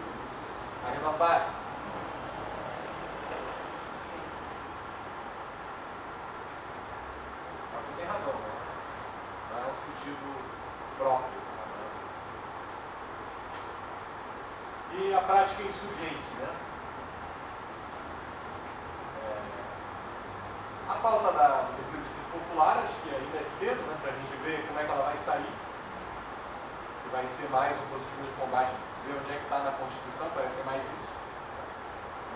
arrendatários. Mas você tem razão, né? Não é um sentido próprio. E a prática insurgente, né? A pauta do plebiscito popular, acho que ainda é cedo, né, para a gente ver como é que ela vai sair. Se vai ser mais um positivo de combate, dizer onde é que está na Constituição, parece ser mais isso.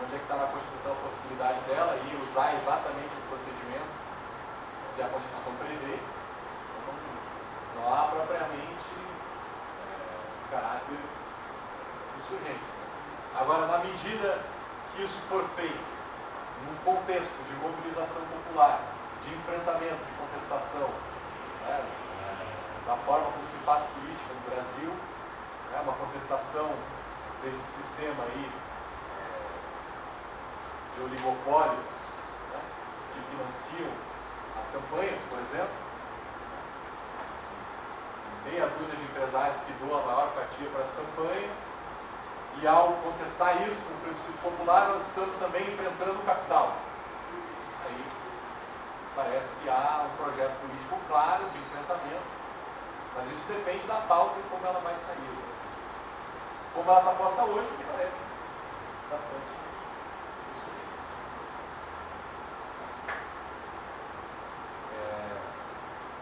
Onde é que está na Constituição a possibilidade dela e usar exatamente o procedimento que a Constituição prevê. Então, não há propriamente caráter insurgente. Agora, na medida que isso for feito num contexto de mobilização popular, de enfrentamento, de contestação, né, da forma como se faz política no Brasil, né, uma contestação desse sistema aí de oligopólios, né, que financiam as campanhas, por exemplo, meia dúzia de empresários que doam a maior fatia para as campanhas. E ao contestar isso com o plebiscito popular, nós estamos também enfrentando o capital. Aí parece que há um projeto político claro de enfrentamento, mas isso depende da pauta e como ela vai sair. Como ela está posta hoje, me parece bastante isso.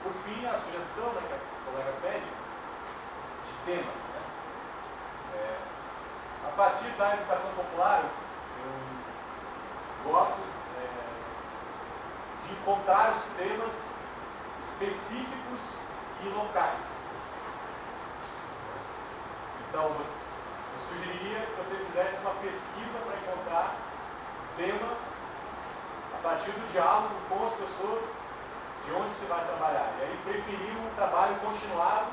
Por fim, a sugestão, né, que a colega pede, de temas. Né? A partir da educação popular, eu gosto de encontrar os temas específicos e locais. Então, eu sugeriria que você fizesse uma pesquisa para encontrar tema a partir do diálogo com as pessoas de onde você vai trabalhar. E aí preferir um trabalho continuado,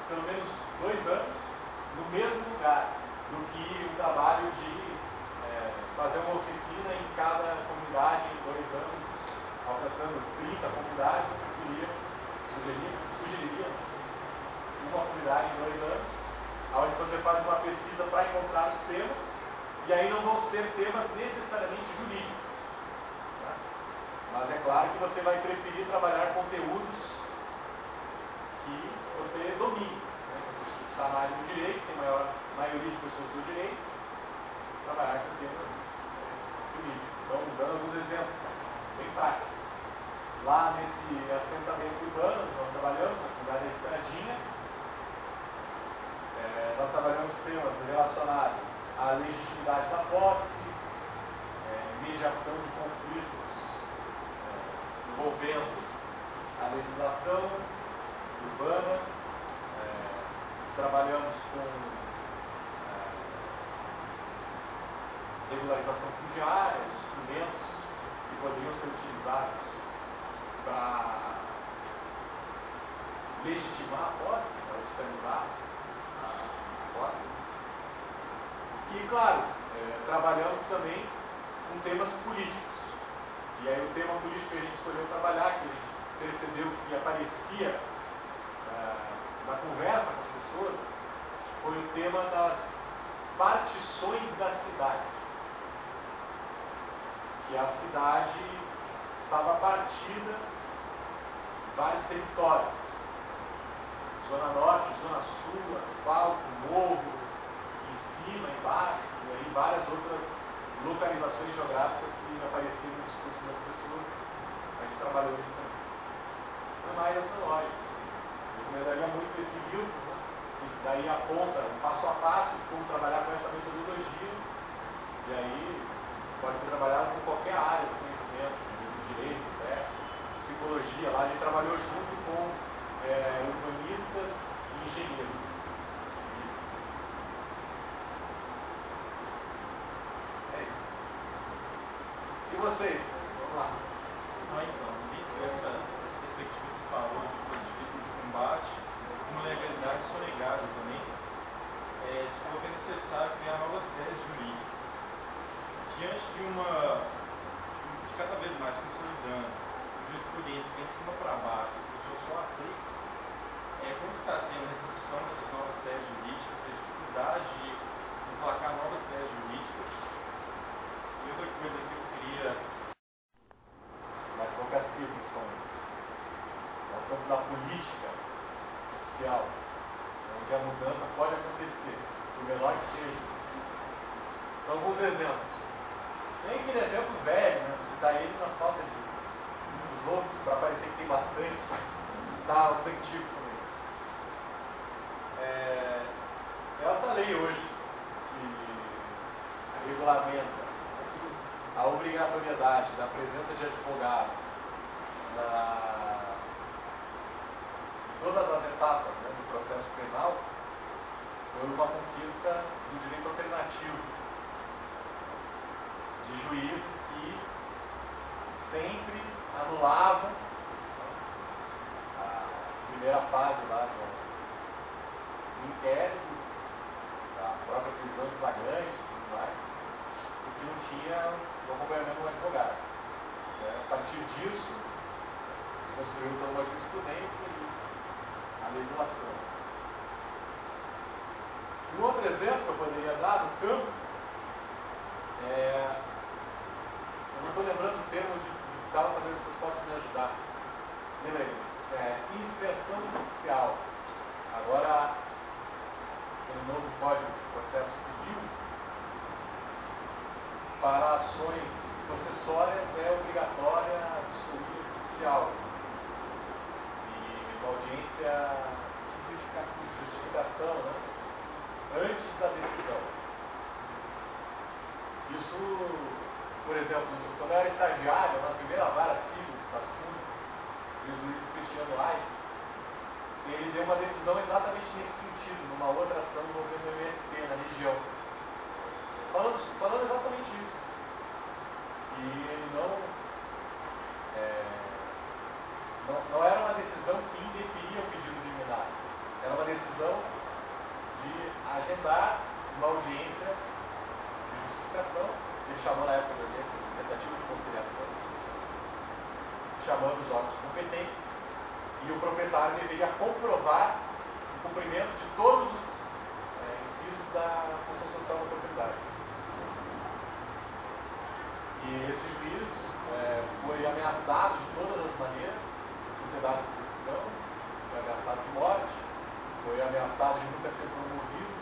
pelo menos 2 anos, no mesmo lugar, do que o trabalho de fazer uma oficina em cada comunidade. E aí não vão ser temas necessariamente jurídicos. Tá? Mas é claro que você vai preferir trabalhar conteúdos que você domine. Né? Você está na área do direito, tem maioria de pessoas do direito, trabalhar com temas jurídicos. Então, dando alguns exemplos, bem práticos. Lá nesse assentamento urbano onde nós trabalhamos, a comunidade da Estradinha, nós trabalhamos temas relacionados à legitimidade da posse, mediação de conflitos envolvendo a legislação urbana, trabalhamos com regularização fundiária, instrumentos que poderiam ser utilizados para legitimar a posse, para oficializar a posse. E, claro, trabalhamos também com temas políticos. E aí o tema político que a gente escolheu trabalhar, que a gente percebeu que aparecia na conversa com as pessoas, foi o tema das partições da cidade. Que a cidade estava partida em vários territórios. Zona Norte, Zona Sul, asfalto, morro, em cima, embaixo, e aí várias outras localizações geográficas que apareciam no discurso das pessoas. A gente trabalhou isso também. Não é mais essa lógica. Assim. Eu recomendaria muito esse livro, né? Que daí aponta um passo a passo de como trabalhar com essa metodologia, e aí pode ser trabalhado com qualquer área do conhecimento, mesmo direito, psicologia. Lá a gente trabalhou junto com urbanistas e engenheiros civis. É isso. E vocês? Vamos lá. Então, dentro dessa perspectiva que você falou, de justiça de combate, uma legalidade sonegada também, se for que é necessário criar novas teses jurídicas. Diante de cada vez mais consolidando jurisprudência que vem de cima para baixo, as pessoas só aplicam, como está sendo a recepção dessas novas teses jurídicas, a dificuldade de emplacar novas teses jurídicas. E outra coisa que eu queria... Na advocacia, principalmente. No campo da política judicial, onde a mudança pode acontecer, por menor que seja. Então, alguns exemplos. Tem aquele exemplo velho, né? Citar ele na falta de muitos outros, para parecer que tem bastante, citar os antigos também. Essa lei hoje, que regulamenta a obrigatoriedade da presença de advogado em todas as etapas, né, do processo penal, foi uma conquista do direito alternativo, de juízes que sempre anulavam a primeira fase lá do inquérito, da própria prisão de flagrante e tudo mais, porque não tinha o acompanhamento do advogado. A partir disso, se construiu toda uma jurisprudência e a legislação. Um outro exemplo que eu poderia dar no campo eu não estou lembrando o termo judicial, talvez vocês possam me ajudar. Lembrei, inspeção judicial. Agora, no novo Código de Processo Civil, para ações processórias é obrigatória a vistoria judicial e uma audiência de justificação, né, antes da decisão. Isso, por exemplo, quando eu era estagiário na primeira vara civil de Passo Fundo, o juiz Cristiano Aires, ele deu uma decisão exatamente nesse sentido, numa outra ação envolvendo o MST na região. Falando exatamente isso. Que ele não era uma decisão que indeferia o pedido de liminar. Era uma decisão de agendar uma audiência de justificação. Ele chamou na época de audiência de tentativa de conciliação, chamando os órgãos competentes, e o proprietário deveria comprovar o cumprimento de todos os incisos da função social da propriedade. esse juiz foi ameaçado de todas as maneiras por ter dado essa decisão, foi ameaçado de morte, foi ameaçado de nunca ser promovido,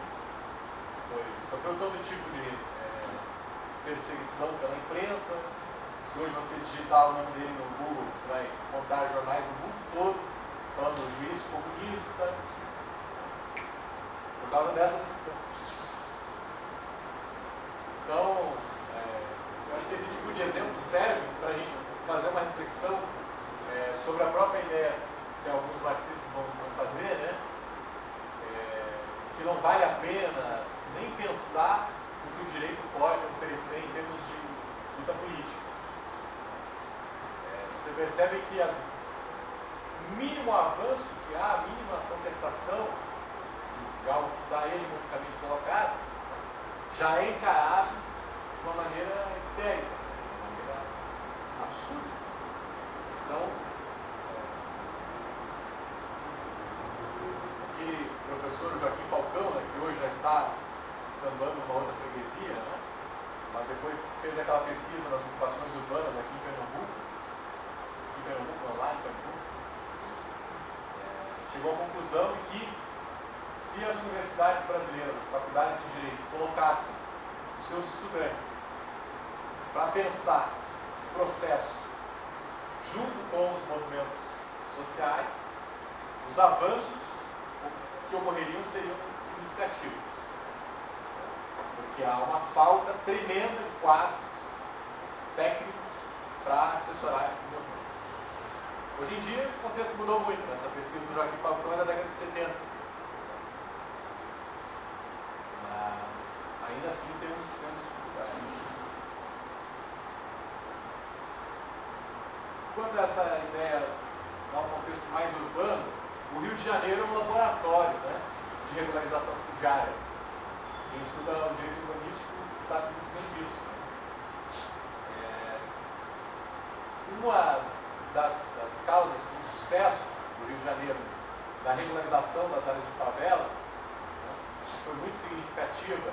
sofreu todo tipo de perseguição pela imprensa. Se hoje você digitar o nome dele no Google, você vai encontrar jornais do mundo todo falando do juiz comunista, por causa dessa decisão. Então, eu acho que esse tipo de exemplo serve para a gente fazer uma reflexão sobre a própria ideia que alguns marxistas vão fazer, né? Que não vale a pena nem pensar no que o direito pode oferecer em termos de luta política. Você percebe que o mínimo avanço que há, a mínima contestação de algo que está hegemonicamente colocado, já é encarado de uma maneira histérica, de uma maneira absurda. Então, aquele professor Joaquim Falcão, né, que hoje já está sambando numa outra freguesia, né, mas depois fez aquela pesquisa nas ocupações urbanas aqui em Pernambuco, lá em Pernambuco, chegou à conclusão de que se as universidades brasileiras, as faculdades de direito, colocassem os seus estudantes para pensar o processo junto com os movimentos sociais, os avanços que ocorreriam seriam significativos. Porque há uma falta tremenda de quadros técnicos para assessorar esse movimento. Hoje em dia, esse contexto mudou muito. Essa pesquisa do Joaquim Falcão é da década de 70. Mas, ainda assim, temos dificuldades. Quanto a essa ideia, num contexto mais urbano, o Rio de Janeiro é um laboratório, né, de regularização fundiária. Quem estuda o direito urbanístico sabe muito bem disso. Uma das causas do sucesso do Rio de Janeiro na regularização das áreas de favela, né, foi muito significativa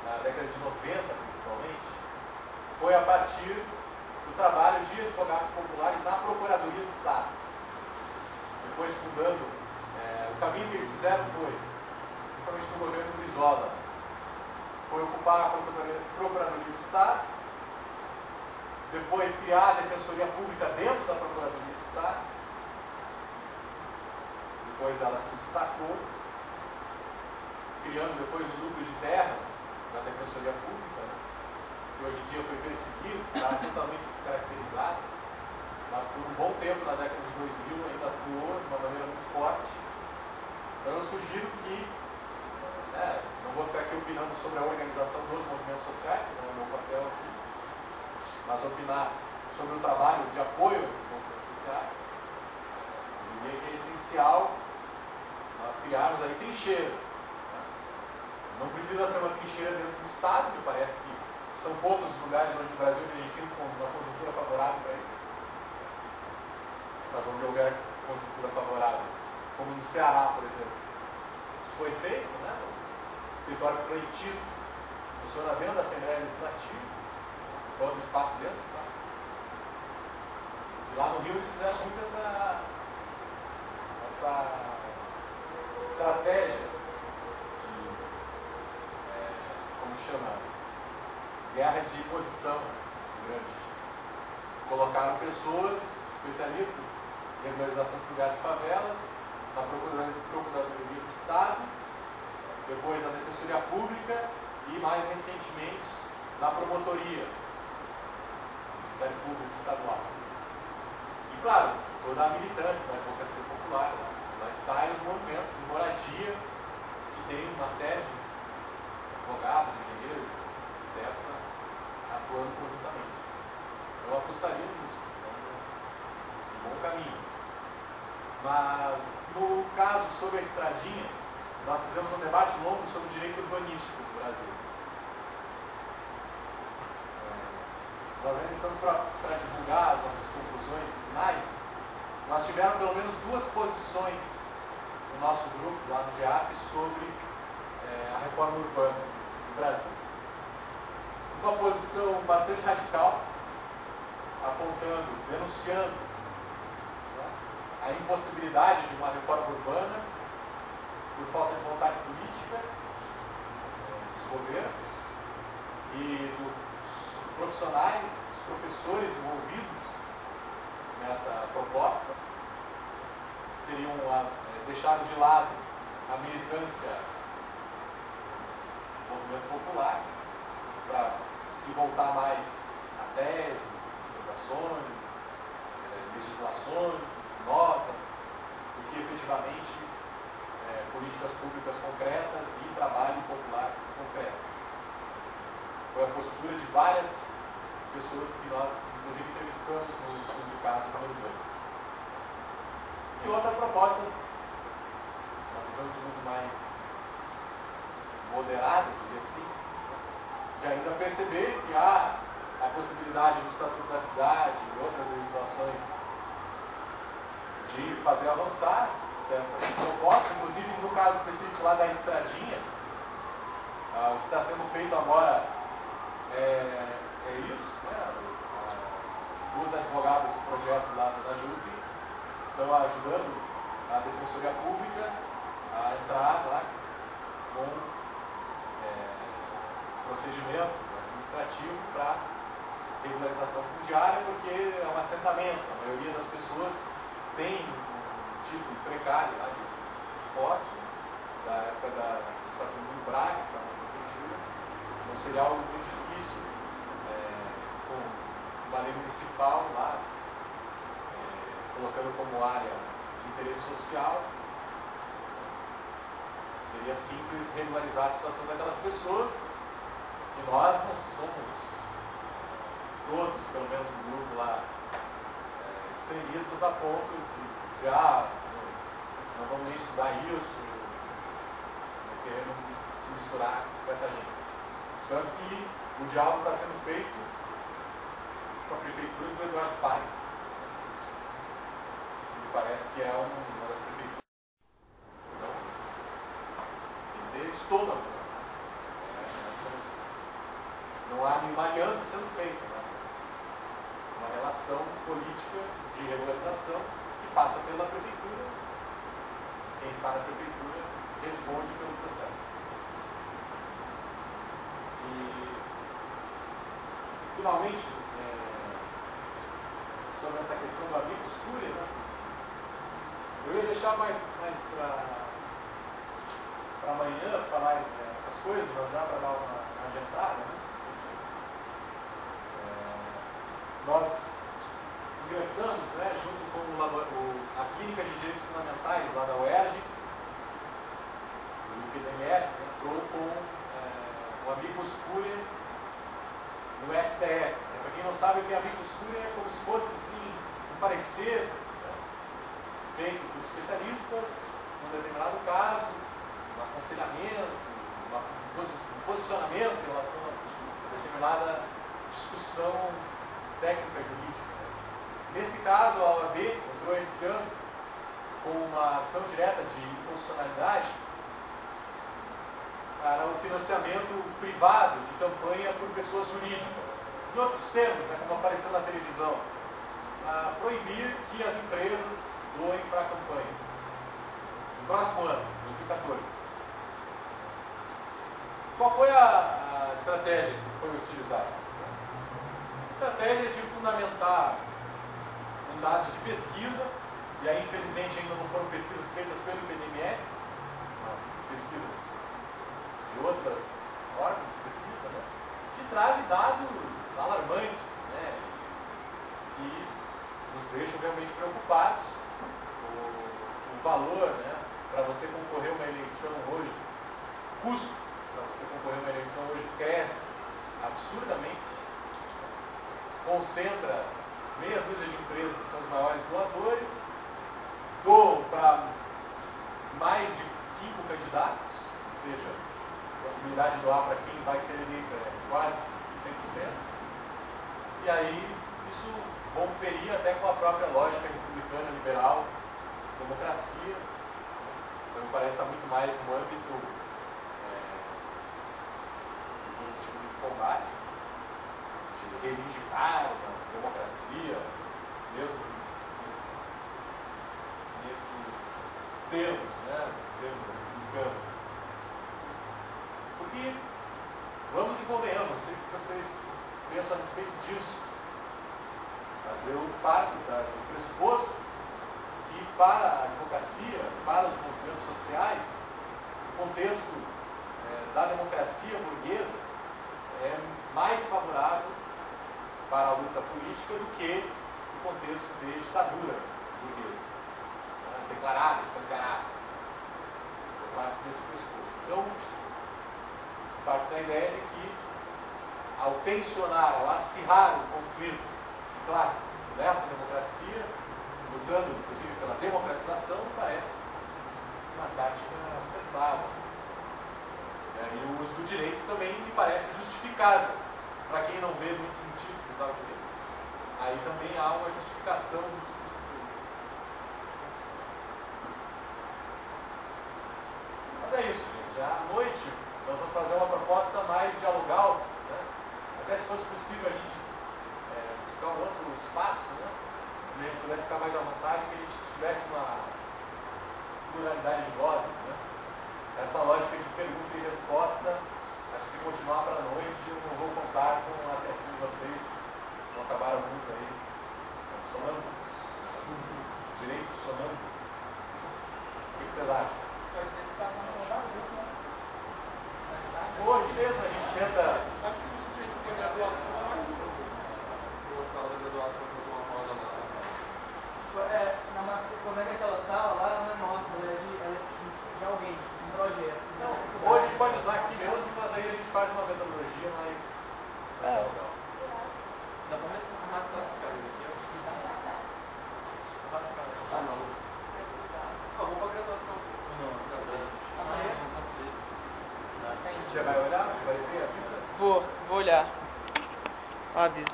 na década de 90, principalmente, foi a partir do trabalho de advogados populares na Procuradoria do Estado. Depois fundando, o caminho que eles fizeram foi, principalmente no governo do Brizola, foi ocupar a Procuradoria do Estado, depois criar a Defensoria Pública dentro da Procuradoria do Estado, depois ela se destacou, criando depois o núcleo de terras da Defensoria Pública, né, que hoje em dia foi perseguido, está totalmente descaracterizado, mas por um bom tempo, na década de 2000, ainda atuou de uma maneira muito forte. Então eu sugiro que, não vou ficar aqui opinando sobre a organização dos movimentos sociais, que não é o meu papel aqui, mas opinar sobre o trabalho de apoio a esses movimentos sociais. Eu diria que é essencial nós criarmos aí trincheiras. Né? Não precisa ser uma trincheira dentro do Estado, me parece que são poucos os lugares hoje no Brasil que a gente tem uma conjuntura favorável para isso. Mas onde houver conjuntura favorável, como no Ceará, por exemplo. Isso foi feito, né? O escritório Frei Tito funciona dentro da Assembleia Legislativa, todo o espaço dentro do Estado. E lá no Rio eles fizeram muito essa estratégia de, como chama, guerra de posição grande. Colocaram pessoas especialistas em regularização fundiária de favelas, na Procuradoria do Estado, depois na Defensoria Pública e, mais recentemente, na Promotoria do Ministério Público Estadual. E, claro, toda a militância da advocacia popular, lá está os movimentos de moradia, que tem uma série de advogados, engenheiros, arquitetos atuando conjuntamente. Eu apostaria nisso, é um bom caminho. Mas, no caso sobre a estradinha, nós fizemos um debate longo sobre o direito urbanístico do Brasil. Nós ainda estamos para divulgar as nossas conclusões finais. Nós tivemos pelo menos duas posições no nosso grupo, lá no GEAP, sobre a reforma urbana do Brasil. Uma posição bastante radical, apontando, denunciando, né, a impossibilidade de uma reforma urbana por falta de vontade política dos governos e dos profissionais, dos professores envolvidos nessa proposta, teriam deixado de lado a militância do movimento popular para se voltar mais a teses, explicações, legislações, notas, do que efetivamente políticas públicas concretas e trabalho popular concreto. Foi a postura de várias pessoas que nós, inclusive, entrevistamos no estudo de caso número 2. E outra proposta, uma visão de mundo mais moderada, diria assim, de ainda perceber que há a possibilidade do Estatuto da Cidade e outras legislações de fazer avançar certas propostas, inclusive no caso específico lá da estradinha, o que está sendo feito agora é isso, né? As duas advogadas do projeto lá da JUP estão ajudando a Defensoria Pública a entrar lá com procedimento administrativo para regularização fundiária, porque é um assentamento, a maioria das pessoas tem um título precário lá de posse, da época do Saturnino Braga, que é uma prefeitura. Então seria algo muito difícil, com uma lei municipal lá, colocando como área de interesse social. Seria simples regularizar a situação daquelas pessoas, e nós não somos todos, pelo menos no grupo lá, extremistas a ponto de dizer, não vamos nem estudar isso, não queremos se misturar com essa gente. Tanto que o diálogo está sendo feito com a prefeitura do Eduardo Paes, que me parece que é uma das prefeituras. Então, tem que ter estômago, né? Não há nenhuma aliança sendo feita, né? Uma relação política de regularização que passa pela prefeitura. Quem está na prefeitura responde pelo processo. E, finalmente, sobre essa questão do amicus curiae, né? Eu ia deixar mais para amanhã falar essas coisas, mas já para dar uma adiantada, né? Nós ingressamos, né, junto com a Clínica de Direitos Fundamentais lá da UERJ, o IPDMS, entrou com o amicus curiae no STF. Para quem não sabe, o que é amicus curiae é como se fosse assim, um parecer, né, feito por especialistas num determinado caso, um aconselhamento, um posicionamento em relação a determinada discussão técnica jurídica. Nesse caso, a OAB entrou esse ano com uma ação direta de inconstitucionalidade para o financiamento privado de campanha por pessoas jurídicas. Em outros termos, né, como apareceu na televisão, proibir que as empresas doem para a campanha. No próximo ano, 2014. Qual foi a estratégia que foi utilizada? Estratégia de fundamentar em dados de pesquisa, e aí infelizmente ainda não foram pesquisas feitas pelo IPDMS, mas pesquisas de outros órgãos de pesquisa, né, que trazem dados alarmantes, né, que nos deixam realmente preocupados. O valor, né, para você concorrer a uma eleição hoje, o custo para você concorrer a uma eleição hoje cresce absurdamente. Concentra meia dúzia de empresas que são os maiores doadores, doam para mais de 5 candidatos, ou seja, a possibilidade de doar para quem vai ser eleito é quase 100%, e aí isso romperia até com a própria lógica republicana, liberal, democracia. Então me parece estar muito mais no âmbito desse tipo de combate, de reivindicar a democracia, mesmo nesses termos, né? Termos republicanos. Porque, vamos e convenhamos, não sei o que vocês pensam a respeito disso, mas eu parto do pressuposto que para a advocacia, para os movimentos sociais, o contexto da democracia burguesa é mais favorável para a luta política do que o contexto de ditadura burguesa, declarada, escancarada. Eu parto desse pressuposto. Então, parte da ideia de que, ao tensionar, ao acirrar o conflito de classes nessa democracia, lutando inclusive pela democratização, parece uma tática acertada. E o uso do direito também me parece justificável, para quem não vê muito sentido em usar o direito. Aí também há uma justificação do uso do direito. Mas é isso, gente. À noite, nós vamos fazer uma proposta mais dialogal, né? Até se fosse possível a gente buscar um outro espaço, né? Que a gente pudesse ficar mais à vontade, que a gente tivesse uma pluralidade de vozes, né? Essa lógica de pergunta e resposta, acho que se continuar para a noite, eu não vou contar com a atenção de vocês, vão acabar alguns aí sonando, direito sonando. O que vocês acham? Hoje mesmo a gente tenta. Acho que a gente tem graduação, duas salas da graduação fazer uma roda lá. Como é que aquela sala lá não é nossa, ela é de alguém, um projeto. Não, hoje a gente pode usar aqui mesmo, mas aí a gente faz uma metodologia mais legal. Dá pra arrastar essa cara aqui, acho que dá. Ah, não. Ah, vou pra graduação. Não, amanhã. Você vai olhar? Vai ser a vida? Vou olhar. Aviso.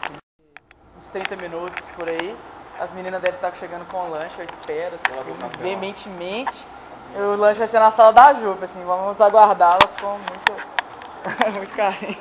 Uns 30 minutos por aí. As meninas devem estar chegando com o lanche, eu espero, assim, veementemente. O lanche vai ser na sala da Jupa, assim, vamos aguardá-las com muito, muito carinho.